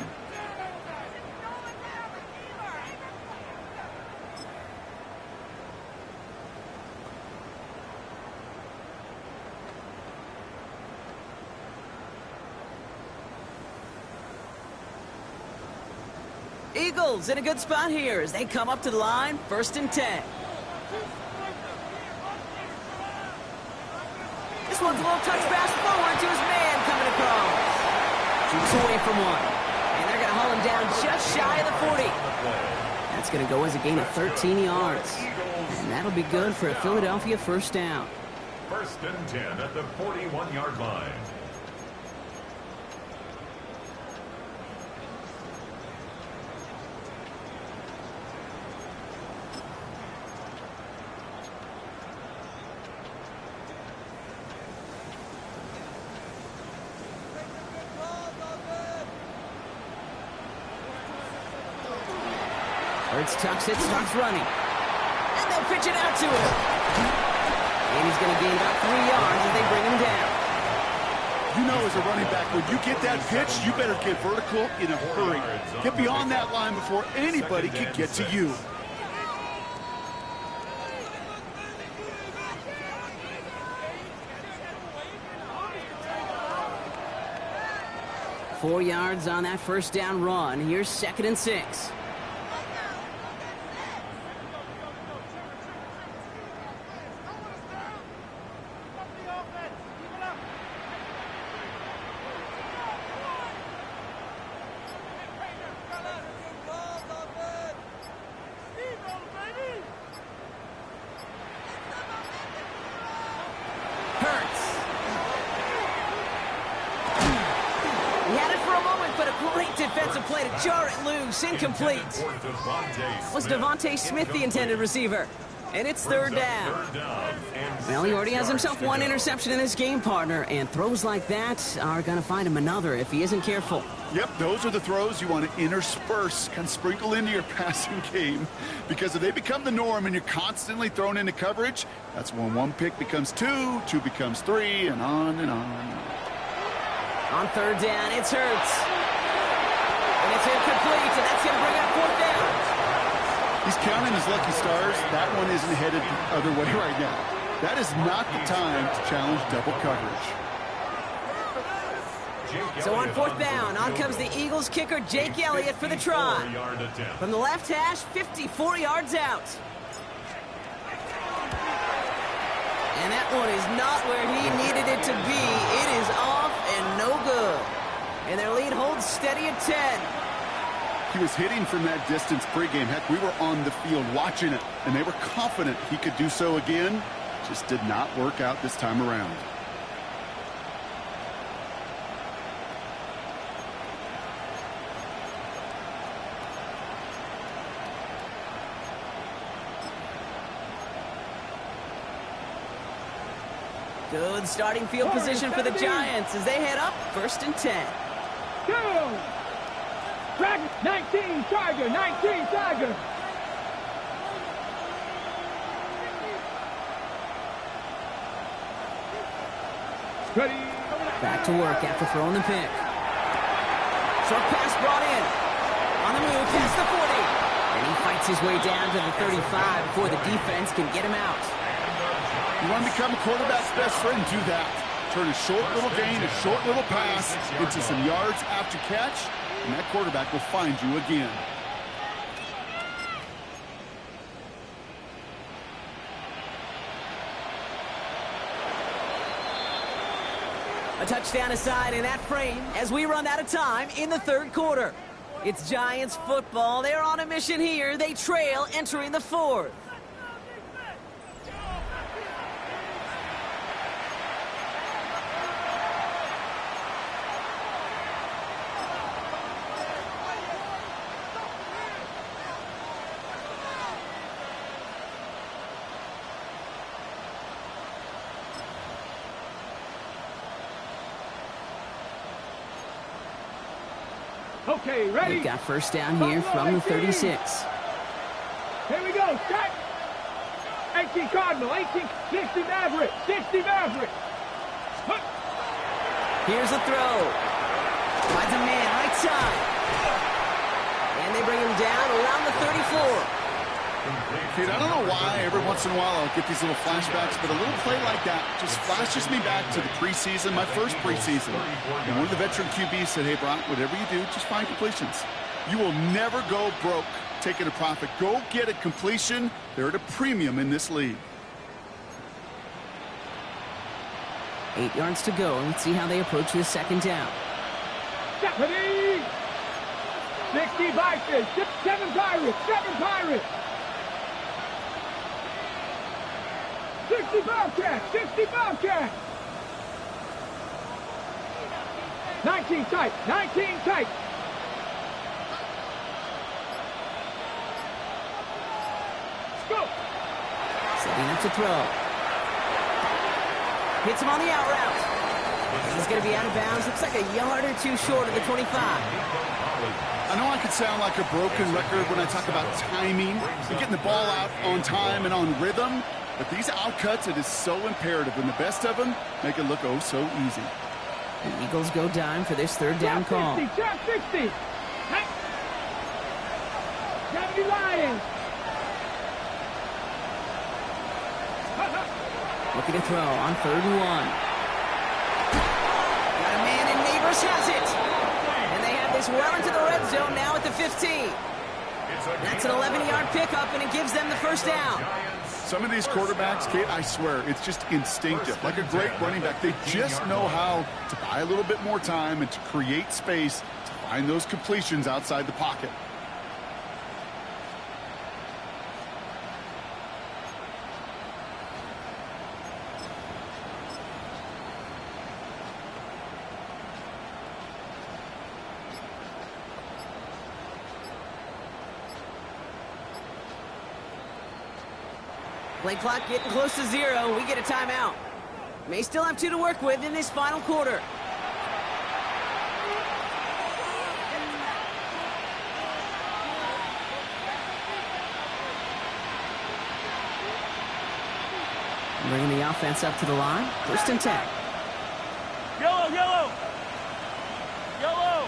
Eagles in a good spot here as they come up to the line. 1st and 10. This one's a little touch pass forward to his man coming across. Keeps away from one. And they're going to haul him down just shy of the 40. That's going to go as a gain of 13 yards. And that'll be good for a Philadelphia 1st down. 1st and 10 at the 41-yard line. Hurts tucks it, starts running. And they'll pitch it out to him. And he's going to gain about 3 yards as they bring him down. You know, as a running back, when you get that pitch, you better get vertical in a hurry. Get beyond that line before anybody can get to you. Four yards on that 1st down run. Here's 2nd and 6. Defensive play to jar it loose, incomplete. Was Devontae Smith the intended receiver? And it's 3rd down. Well, he already has himself 1 interception in this game, partner, and throws like that are going to find him another if he isn't careful. Yep, those are the throws you want to intersperse, kind of sprinkle into your passing game, because if they become the norm and you're constantly thrown into coverage, that's when 1 pick becomes 2, 2 becomes 3, and on and on and on. On 3rd down, it's Hurts. And it's incomplete, and that's going to bring up 4th down. He's counting his lucky stars. That one isn't headed the other way right now. That is not the time to challenge double coverage. So on 4th down, on comes the Eagles kicker, Jake Elliott, for the try. From the left hash, 54 yards out. And that one is not where he needed it to be. It is off and no good. And their lead holds steady at 10. He was hitting from that distance pregame. Heck, we were on the field watching it, and they were confident he could do so again. Just did not work out this time around. Good starting field position for the Giants as they head up 1st and 10. Go! Dragon, 19, Tiger, 19, Tiger. Ready. Back to work after throwing the pick. Short pass brought in. On the move, past the 40. And he fights his way down to the 35 before the defense can get him out. You want to become a quarterback's best friend, do that. Turn a short little gain, a short little pass into some yards after catch, and that quarterback will find you again. A touchdown aside in that frame as we run out of time in the 3rd quarter. It's Giants football. They're on a mission here. They trail entering the 4th. Okay, ready. We've got 1st down here from the 36. Here we go. Set. 18 Cardinal, 18, 60 Maverick, 60 Maverick. Here's a throw. Finds a man right side. And they bring him down around the 34. Kid, I don't know why every once in a while I'll get these little flashbacks, but a little play like that just flashes me back to the preseason, my first preseason. And one of the veteran QBs said, hey, Brock, whatever you do, just find completions. You will never go broke taking a profit. Go get a completion. They're at a premium in this league. 8 yards to go. Let's see how they approach this 2nd down. 70. 60 Vikings, 7 Pirates, 7 Pirates. 60 Bobcats, 60 Bobcats. 19 tight, 19 tight. Go. Setting up to throw. Hits him on the out route. He's going to be out of bounds. Looks like a yard or 2 short of the 25. I know I could sound like a broken record when I talk about timing and getting the ball out on time and on rhythm, but these outcuts, it is so imperative, and the best of them make it look oh so easy. The Eagles go dime for this 3rd down call. 60, 60. 70 Lions. Looking to throw on 3rd and 1. Got a man, and Neighbors has it. And they have this well into the red zone now at the 15. That's an 11-yard pickup, and it gives them the 1st down. Some of these quarterbacks, Kate, I swear, it's just instinctive. Like a great running back, they just know how to buy a little bit more time and to create space to find those completions outside the pocket. Play clock getting close to 0. We get a timeout. May still have 2 to work with in this final quarter. Bringing the offense up to the line. 1st and 10. Yellow, yellow. Yellow.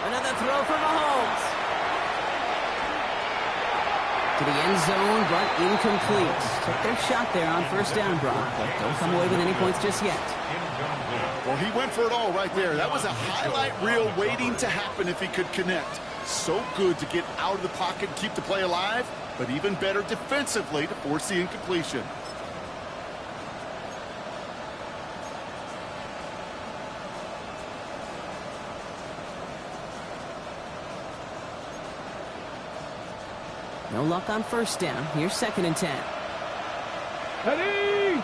Another throw for Mahomes. To the end zone, but incomplete. Took their shot there on 1st down, Brock, but don't come away with any points just yet. Well, he went for it all right there. That was a highlight reel waiting to happen if he could connect. So good to get out of the pocket and keep the play alive, but even better defensively to force the incompletion. No luck on 1st down. Here's 2nd and 10. Ready.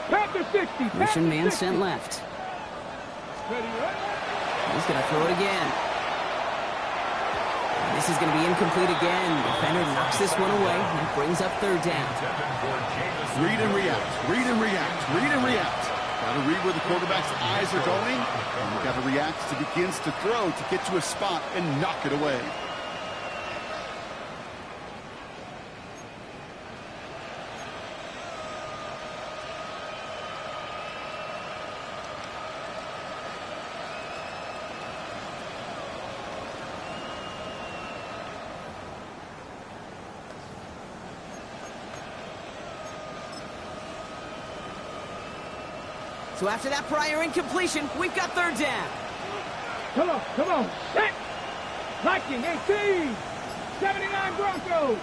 Panther 60. Mission man 60. sent left. Ready, right? He's going to throw it again. This is going to be incomplete again. Defender knocks this one away and brings up third down. Read and react, read and react, read and react. Got to read where the quarterback's eyes are going, and you got to react as he begins to throw to get to a spot and knock it away. So after that prior incompletion, we've got third down. Come on. Set. Viking 18. 79 Broncos.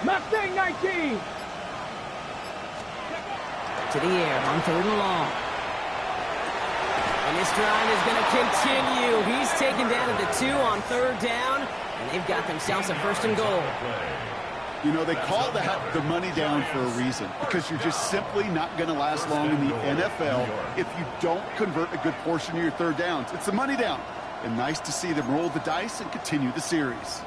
Mustang 19. To the air on third and long. And this drive is going to continue. He's taken down at the 2 on third down, and they've got themselves a first and goal. You know, they call that the money down for a reason, because you're just simply not going to last long in the NFL if you don't convert a good portion of your third downs. It's the money down. And nice to see them roll the dice and continue the series.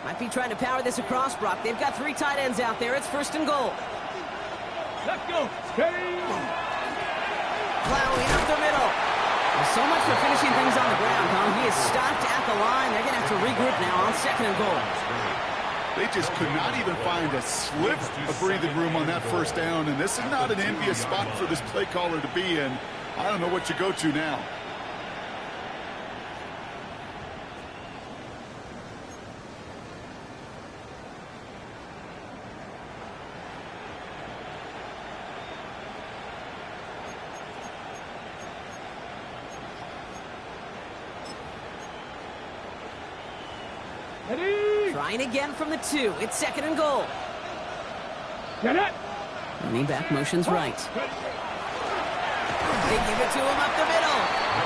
Might be trying to power this across, Brock. They've got 3 tight ends out there. It's first and goal. Let's go. Hey. Plowing up the middle. Well, so much for finishing things on the ground, huh? He is stopped at the line. They're going to have to regroup now on second and goal. They just could not even find a slip of breathing room on that first down, and this is not an envious spot for this play caller to be in. I don't know what you go to now. Ready. Trying again from the 2. It's second and goal. Get it. Running back motions right. They give it to him up the middle.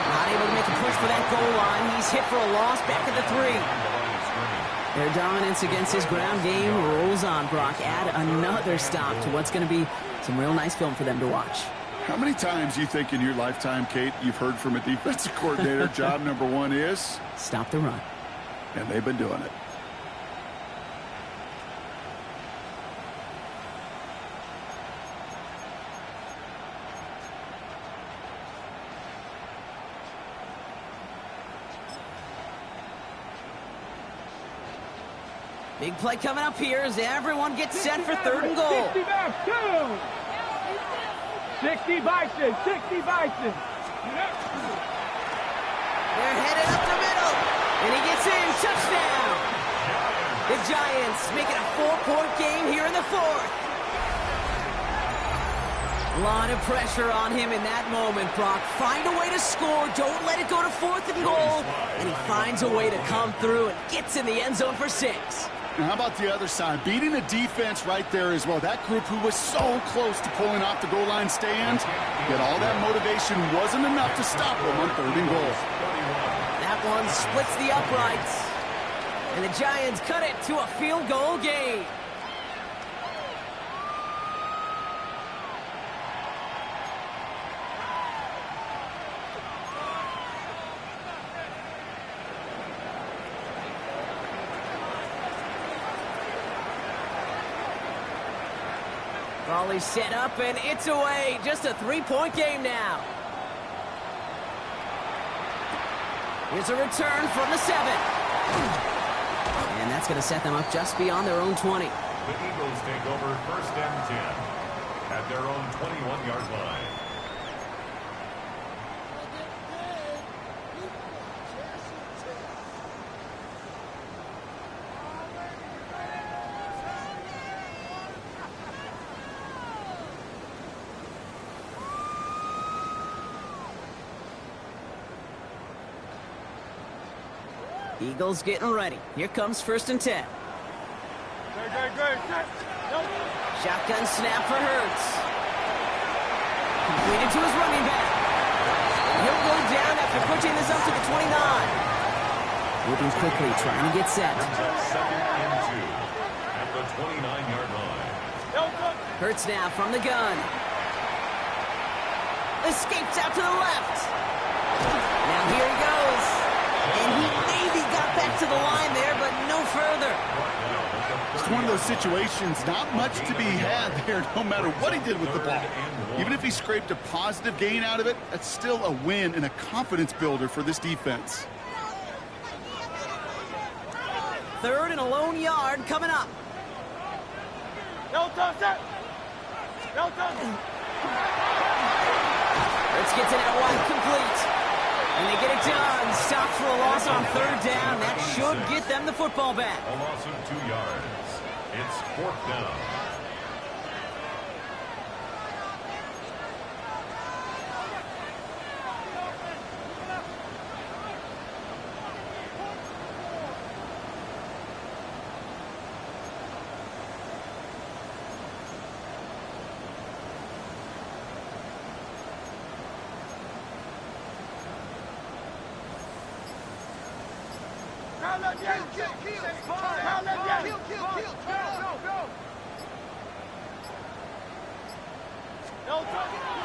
Not able to make a push for that goal line. He's hit for a loss back at the 3. Their dominance against his ground game rolls on, Brock. Add another stop to what's going to be some real nice film for them to watch. How many times you think in your lifetime, Kate, you've heard from a defensive coordinator, job number 1 is? Stop the run. And they've been doing it. Big play coming up here as everyone gets set for third and goal. 60 back, 2. 60 Bison. 60 Bison. They're headed up the middle. And he gets in. Touchdown. The Giants make it a 4-point game here in the 4th. A lot of pressure on him in that moment, Brock. Find a way to score. Don't let it go to 4th and goal. And he finds a way to come through and gets in the end zone for 6. Now, how about the other side? Beating the defense right there as well. That group who was so close to pulling off the goal line stand, yet all that motivation wasn't enough to stop them on third and goal. That one splits the uprights. And the Giants cut it to a field goal game. Raleigh set up, and it's away. Just a 3-point game now. Here's a return from the 7. And that's going to set them up just beyond their own 20. The Eagles take over first and 10 at their own 21-yard line. Eagles getting ready. Here comes first and 10. Shotgun snap for Hurts. Completed to his running back. He'll go down after pushing this up to the 29. Moving quickly, trying to get set. Second and 2 at the 29-yard line. Hurts now from the gun. Escapes out to the left. Now here he goes. And he maybe got back to the line there, but no further. It's one of those situations, not much to be had there, no matter what he did with the ball. Even if he scraped a positive gain out of it, that's still a win and a confidence builder for this defense. Third and a lone yard coming up. Let's get to that one complete. And they get it done. Stopped for a loss on third down. That should get them the football back. A loss of 2 yards. It's 4th down.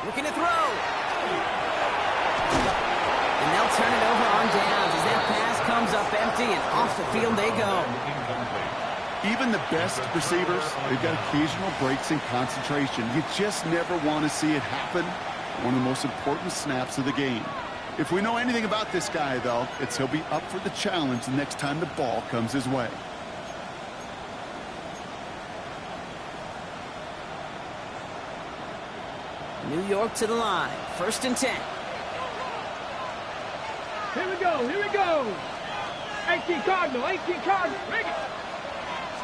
Looking to throw. And they'll turn it over on downs as that pass comes up empty and off the field they go. Even the best receivers, they've got occasional breaks in concentration. You just never want to see it happen. One of the most important snaps of the game. If we know anything about this guy, though, it's he'll be up for the challenge the next time the ball comes his way. New York to the line. 1st and 10. Here we go, here we go. 18 Cardinal, 18 Cardinal. Bring it.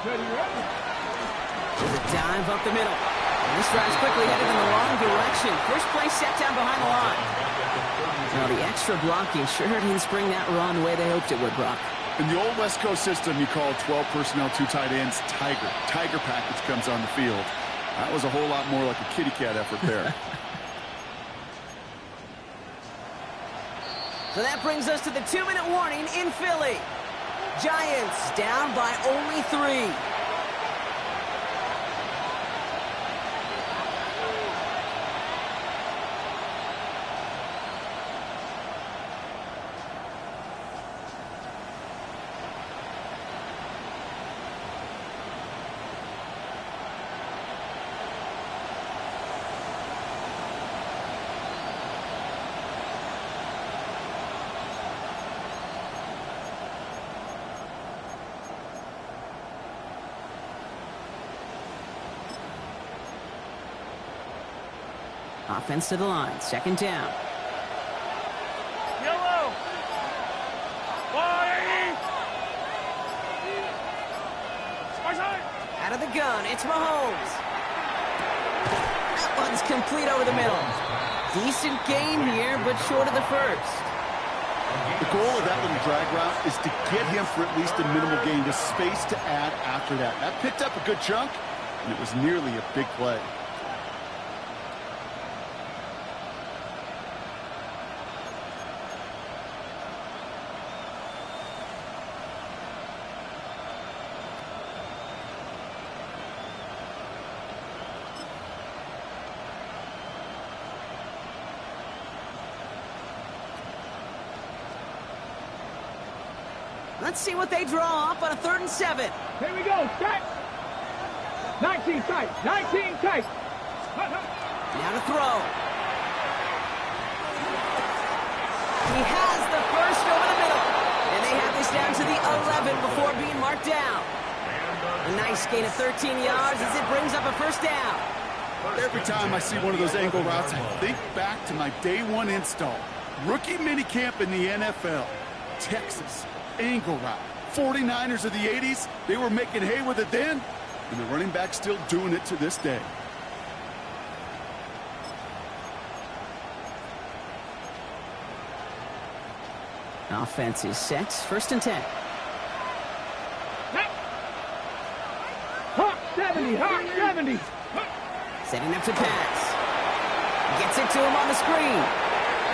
Ready, ready. There's a dive up the middle. And this drive's quickly headed in the wrong direction. First play set down behind the line. Now the extra blocking sure didn't spring that run the way they hoped it would, Brock. In the old West Coast system, you call 12 personnel, 2 tight ends, Tiger. Tiger package comes on the field. That was a whole lot more like a kitty cat effort there. So that brings us to the 2-minute warning in Philly. Giants down by only 3. Offense to the line. 2nd down. Yellow. Out of the gun, it's Mahomes. That one's complete over the middle. Decent gain here, but short of the first. The goal of that little drag route is to get him for at least a minimal gain, the space to add after that. That picked up a good chunk, and it was nearly a big play. Let's see what they draw up on a 3rd and 7. Here we go, set. 19 tight, 19 tight. Now to throw. He has the first over the middle. And they have this down to the 11 before being marked down. A nice gain of 13 yards as it brings up a 1st down. Every time I see one of those angle routes, I think back to my day 1 install. Rookie minicamp in the NFL. Texas. Angle route. 49ers of the 80s, they were making hay with it then, and the running back's still doing it to this day. Offense is set. 1st and 10. Hawk 70, Hawk 70. Setting up to pass. Gets it to him on the screen.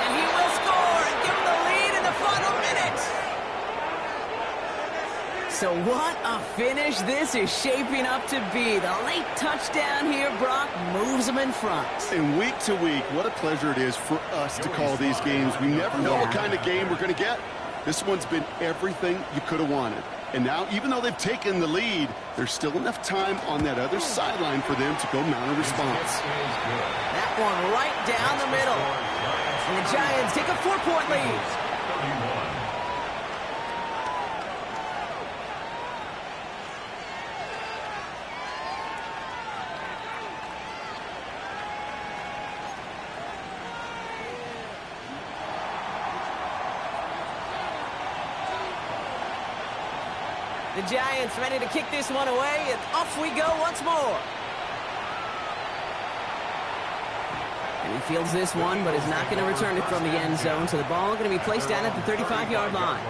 And he will score and give them the lead in the final minute. So what a finish this is shaping up to be. The late touchdown here, Brock, moves them in front. And week to week, what a pleasure it is for us to call these games. We never know what kind of game we're going to get. This one's been everything you could have wanted. And now, even though they've taken the lead, there's still enough time on that other sideline for them to go mount a response. That one right down the middle. And the Giants take a 4-point lead. The Giants ready to kick this one away, and off we go once more. And he fields this one, but is not going to return it from the end zone, so the ball going to be placed down at the 35-yard line.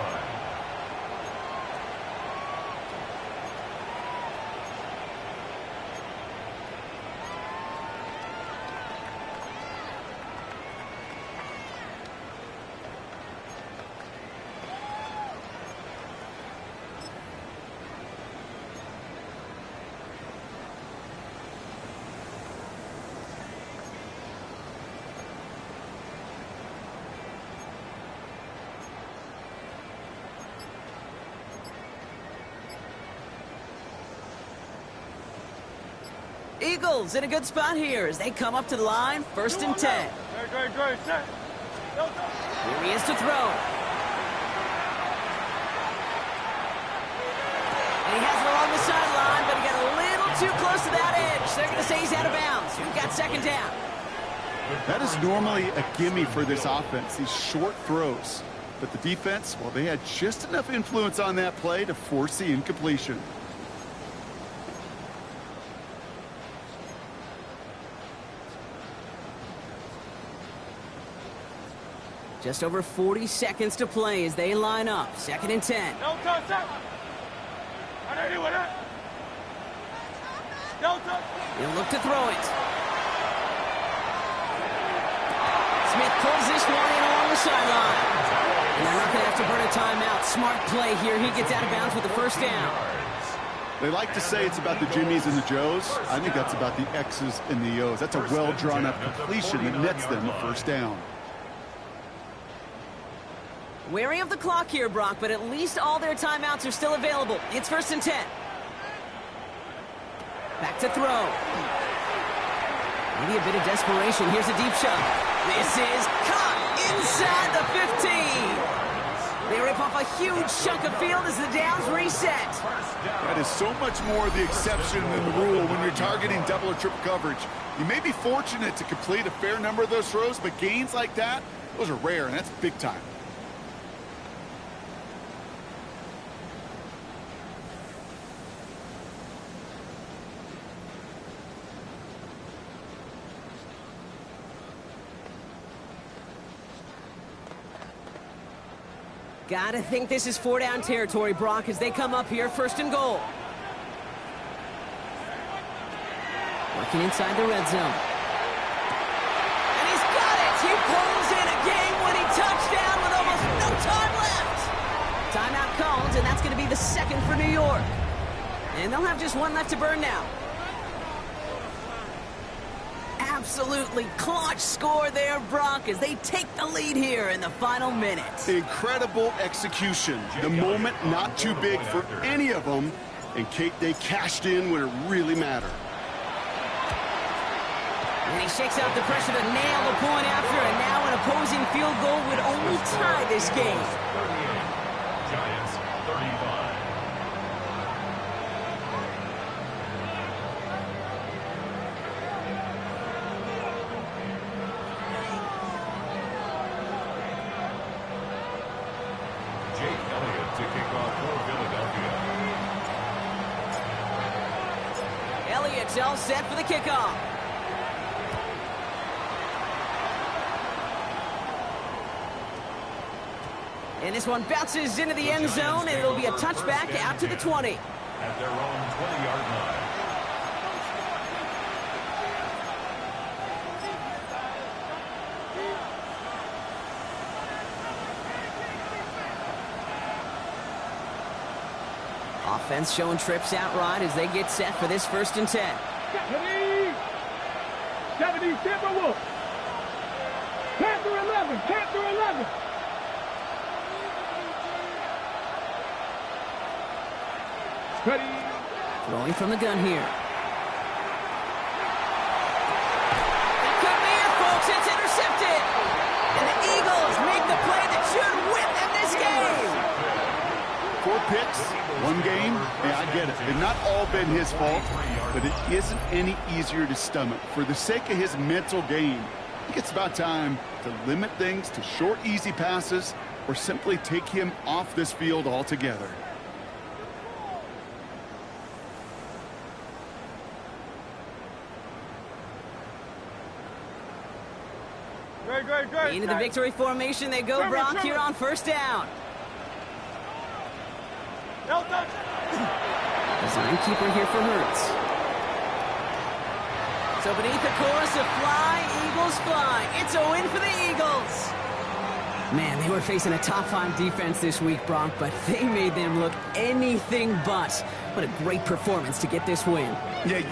Eagles in a good spot here as they come up to the line, 1st and 10. Here he is to throw. And he has it along the sideline, but he got a little too close to that edge. They're going to say he's out of bounds. We've got 2nd down. That is normally a gimme for this offense, these short throws. But the defense, well, they had just enough influence on that play to force the incompletion. Just over 40 seconds to play as they line up. 2nd and 10. He'll look to throw it. Smith pulls this one in along the sideline. And they're not going to have to burn a timeout. Smart play here. He gets out of bounds with the 1st down. They like to say it's about the Jimmies and the Joes. I think that's about the X's and the O's. That's a well-drawn-up completion that nets them a 1st down. Wary of the clock here, Brock, but at least all their timeouts are still available. It's 1st and 10. Back to throw. Maybe a bit of desperation. Here's a deep shot. This is caught inside the 15. They rip off a huge chunk of field as the downs reset. That is so much more the exception than the rule when you're targeting double or triple coverage. You may be fortunate to complete a fair number of those throws, but gains like that, those are rare, and that's big time. Gotta think this is 4-down territory, Brock, as they come up here, 1st and goal. Working inside the red zone. And he's got it! He pulls in a game-winning touchdown with almost no time left! Timeout called, and that's gonna be the 2nd for New York. And they'll have just one left to burn now. Absolutely clutch score there, Brock, as they take the lead here in the final minute. Incredible execution. The moment not too big for any of them, and they cashed in when it really mattered. And he shakes out the pressure to nail the point after, and now an opposing field goal would only tie this game. 38, Giants 35. Elliott's all set for the kickoff. And this one bounces into the end zone, and it'll be a touchback out to the 20. At their own 20-yard line. Offense showing trips out right as they get set for this 1st and 10. 70 Timberwolves. Panther 11. Panther 11. Ready. Throwing from the gun here. It could be here, folks. It's intercepted. And the Eagles make the play that should win them this game. 4 picks, 1 game. Yeah, I get it. They've not all been his fault, but it isn't any easier to stomach. For the sake of his mental game, I think it's about time to limit things to short, easy passes or simply take him off this field altogether. Into the victory formation they go, Brock, here on 1st down. Design keeper here for Hurts. So beneath the chorus of fly, Eagles fly. It's a win for the Eagles. Man, they were facing a top-5 defense this week, Brock, but they made them look anything but. What a great performance to get this win. Yeah,